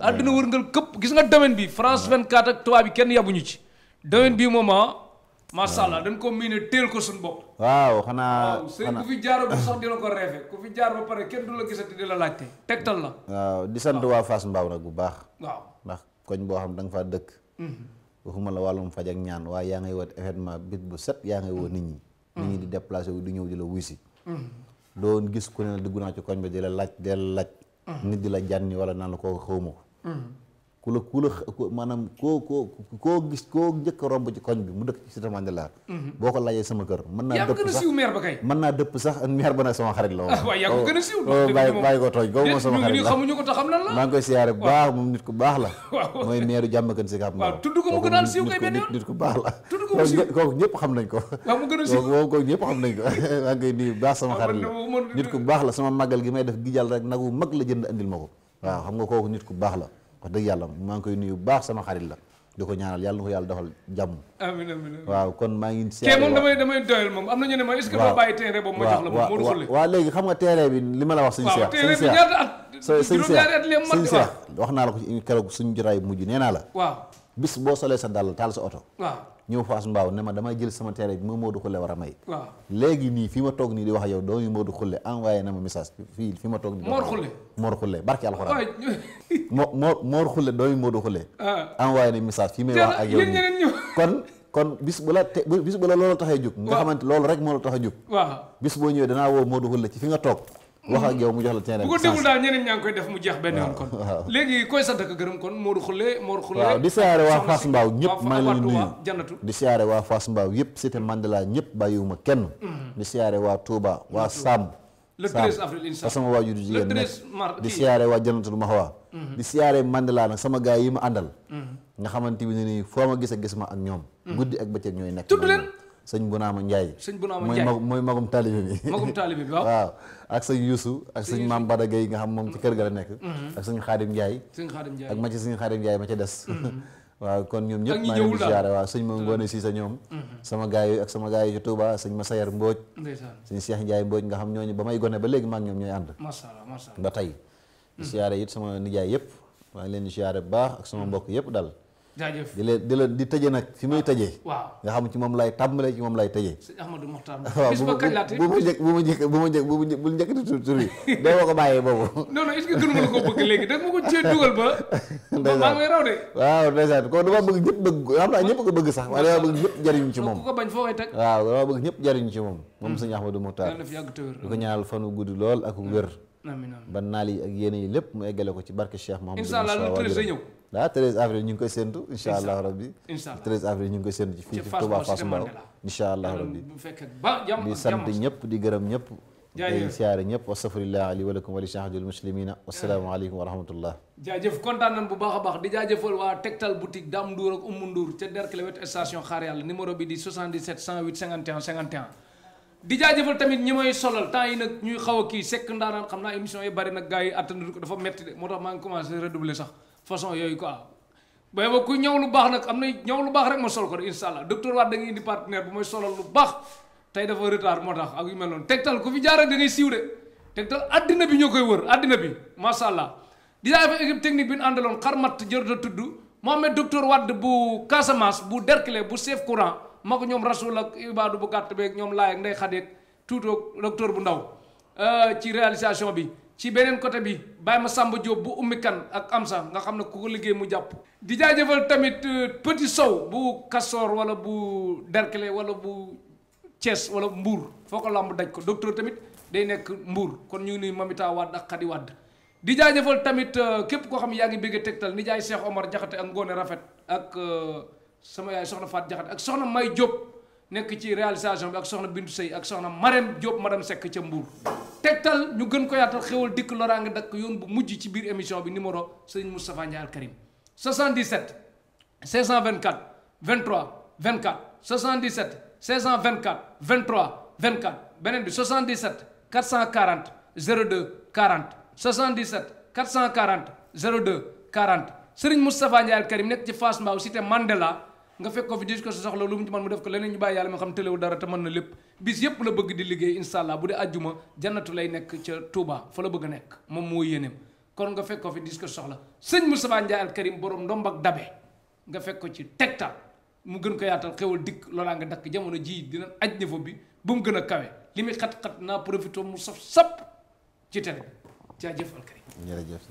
S1: àdduna wërngal këpp gis nga domaine bi France 24 ak tubaab bi kenn yabuñu ci domaine bi moom masha Allah dañ ko miine teel ko suñu bopp
S2: waaw xanaa
S1: waaw sëy ku fi jaaro bu sax dina ko reefe ku fi jaar ba pare kenn du la gisati di la laajte tegtal la
S2: waaw di sant waa Fass Mbao nag bu baax
S1: waaw
S2: ndax koñ boo xam da nga faa dëkk waxuma la wàllum faj ak ñaan waaye yaa ngay woote événement bit bu set yaa ngay woo nit ñi di déplacé wu di ñëw di la wuy si doon gis ku ne la dugg naa ci koñ bi di la laaj nit di la jànni wala naan la koo xawma ko ku la maanaam koo gis koo njëkk a romb ci koñ bi mu dëkk ci Cité Mandela boo ko laajee sama kër mën naa dëpp sax mën naa dëpp sax maire ba nag sama xarit la moom
S1: waaw yaa ko gën a siiw
S2: bàyyi ko tooñ kooku moom sama xarit la
S1: xamuñu ko te xam lan la
S2: maa ngi koy siyaare bu baax moom nit ku baax la mooy maire jàmm gën si Cap Mbao
S1: waaw tudd ko mu gën a siiw kay benn yoon
S2: nit ku baax la
S1: tudd ko mu siiw
S2: kooku ñëpp xam nañ ko
S1: waaw mu gën a siiw
S2: kooku ñëpp xam nañ ko maa ngi koy nuyu baax sama xarit la nit ku baax la sama màggal gi may def gi jàll rek nagu mag la jënd andil ma ko waaw xam nga kooku nit ku baax la wax dëgg yàlla maa ngi koy nuyu baax sama xarit la di ko ñaanal yàlla na ko yàlla defal jàmm
S1: amiin amiin
S2: waaw kon maa ngi
S1: kee moom damay doyal moom am na ñu ne ma est-ce que doo bàyyi terrain boobu ma jox la moom moo xulle
S2: waaw léegi xam nga terrain bi li ma la wax suñu seex
S1: terrain bi ñaata at juróom-ñaari at leen mat
S2: suñu seex wax naa la ko ci keroog suñu jotaay mujj nee naa la
S1: waaw
S2: bis boo solee sa dàll taal sa oto
S1: waaw
S2: ñëw Fass Mbao ne ma damay jël sama terrain bi ma Modou Khoule war a may
S1: waaw
S2: léegi nii fi ma toog nii di wax yow doomu Modou Khoule envoyé na ma message fi ma toog nii Mor Khoule barki alxuraan Mor Khoule doomu Modou Khoule envoyé na message fi may wax ak yow nii kon kon bis bu la loolu taxee jóg nga xamante loolu rek moo la tax a jóg
S1: waaw bis
S2: boo ñëwee danaa woo Modou Xulle ci fi nga toog wax ak yow mu jox la terrain
S1: bu ko déglu daal ñeneen ñaa ngi koy def mu jeex benn yoon kon léegi koy sant ak gërëm kon Modou Xulle waaw
S2: di siyaare waa Fass Mbao ñëpp maa ngi leen nuyu
S1: jannatu
S2: di siyaare waa Fass Mbao yëpp cité Mandela ñëpp bàyyiwuma kenn di siyaare waa Touba waa Sam
S1: le 13 avril incha allah
S2: sama waajur jigéen nekk di siyaare waa Jannatul Mahwa di siyaare Mandela nag sama gaay yi ma àndal nga xamante bi ne nii foo ma gis ma ak ñoom guddi ak bëccëg ñooy nekk
S1: tudd leen
S2: sëñ Bunaama Njaay
S1: Njaay
S2: mooy magum taalibe bi waaw ak sëñ Youssou ak sëñ Maam Bada Gueye nga xam moom ci kër ga la nekk ak sëñ Xaadim Njaay ak ma ci sëñ Xaadim Njaay ma ca des waaw kon ñoom ñëpp maa ngi leen di siyaare waaw sëñ ma Ngoone si sa ñoom sama gaay yi ak sama gaay yi ci Touba sëñ Massayer Mbooj sëñ Cheikh Ndiaye Mbooj nga xam ñooñu ba may gone ba léegi maa ngi ñoom ñooy ànd ba tey di siyaare it sama nijaay yëpp maa ngi leen di siyaare bu baax ak sama mbokk yëpp dal
S1: jaajëf
S2: di tëje nag fi muy tëjee
S1: waaw
S2: nga xam ci moom lay tàmbalee ci moom lay tëjee
S1: sëñ Ahmadou Mokhtar
S2: waaw bu njëkk di tur yi doo ma ko bàyyee boobu
S1: non est-ce que gënuma la ko bëgg léegi da nga ma ko cee dugal ba maa ngi raw de
S2: waaw ndeysaan ko dama bëgg ñëpp bëgg xam naa ñëpp ko bëgg sax waaye dama bëgg ñëpp jariñu ci moom
S1: ku ko bañ foo koy teg
S2: waaw dama bëgg ñëpp jariñu ci moom sëñ Ahmadou Mokhtar di ko ñaanal fanu gudd lool ak wér ba naal yi ak yéene yi lépp mu eggale ko ci barke Cheikh Mahamadou
S1: inshallah le 13 ñëw
S2: waaw 13 avril ñu ngi koy séntu insha allah rabbi 13 avril ñu ngi koy séntu ci fii ci Touba Fass Mbao insha allah rabbi di sant ñëpp di gërëm ñëpp di siyaare ñëpp wastaghfirullah li wa lakum wa li shahidil muslimina wassalaamu aleykum wa rahmatullah
S1: jaajëf kontaan nañ bu baax a baax di jaajëfal waa Tektal boutique Dame Ndour ak Oumou Ndour ca Derklé wetu station Xaar Yàlla numéro bi di 77 108 51 51 di jaajëfal tamit ñi may solal temps yi nag ñuy xaw a kii sekk ndaanaan xam naa émission yi bari nag gars yi attanu ko dafa metti de moo tax maa ngi commencé redoubler sax façon yooyu quoi bay ba ku ñëw lu baax nag am na ñëw lu baax rek ma sol ko de insha allah docteur Wade da ngay indi partenaire bu may solal lu baax tey dafa retard moo tax ak yu mel noonu Tektal ku fi jaar rek da ngay siiw de Tektal addina bi ñoo koy wër addina bi masha allah di jaajëfal équipe technique bi ñu àndaloon xarmat jërët a tudd Mohamed docteur Wade bu Casamance bu Derklé bu chef courant ma ko ñoom rasul ak Ibadou bu gàtt beeg ñoom laay ak ndey xadeeg tuutoog docteur bu ndaw ci réalisation bi ci beneen côté bi bàyyi ma Samba Diop bu ummi kan ak Amsa nga xam ne ku ko liggéey mu jàpp di jaajëfal tamit Petit Sow bu Castor wala bu Derklé wala bu Thiès wala Mbour foo ko lamb daj ko docteur tamit day nekk Mbour kon ñu ngi nuyu Mamita Wade ak Khady Wade di jaajëfal tamit képp koo xam ne yaa ngi bëgg Tektal nijaay Cheikh Omar Jaxate ak Ngone Rafet ak sama yaay soxna Faat Jaxate ak soxna May Diop nekk ci réalisation bi ak soxna Bintu Sey ak soxna Marème Diop madame Seck ca Mbour Tektal ñu gën ko yaatal xéwal dikk loraange dakk yoon bu mujj ci biir émission bi numéro Serigne Moustapha Ndiaye Al Karim 77 524 23 24 77 524 23 24 beneen bi 77 440 02 40 77 440 02 40 Serigne Moustapha Ndiaye Al Karim nekk ci Fass Mbao cité Mandela nga fekk ko fi dis ko sa soxla lu mu ci mën mu def ko leneen ñu bàyyi yàlla mi xam tëlewu dara te mën na lépp bis yépp la bëgg di liggéey insha allah bu dee ajjuma jannatu lay nekk ca Touba fa la bëgg a nekk moom moo yéeneem kon nga fekk ko fi dis ko soxla sëñ Moustapha Ndiaye Al Karim borom ndomb ak dabe nga fekk ko ci Tektal mu gën ko yaatal xewal dikk loolaa nga dakk jamono ji dina aj niveau bi bu mu gën a kawe li muy xat-xat naa profité mu saf sap ci télé jaajëf Al Karim
S2: jërëjëf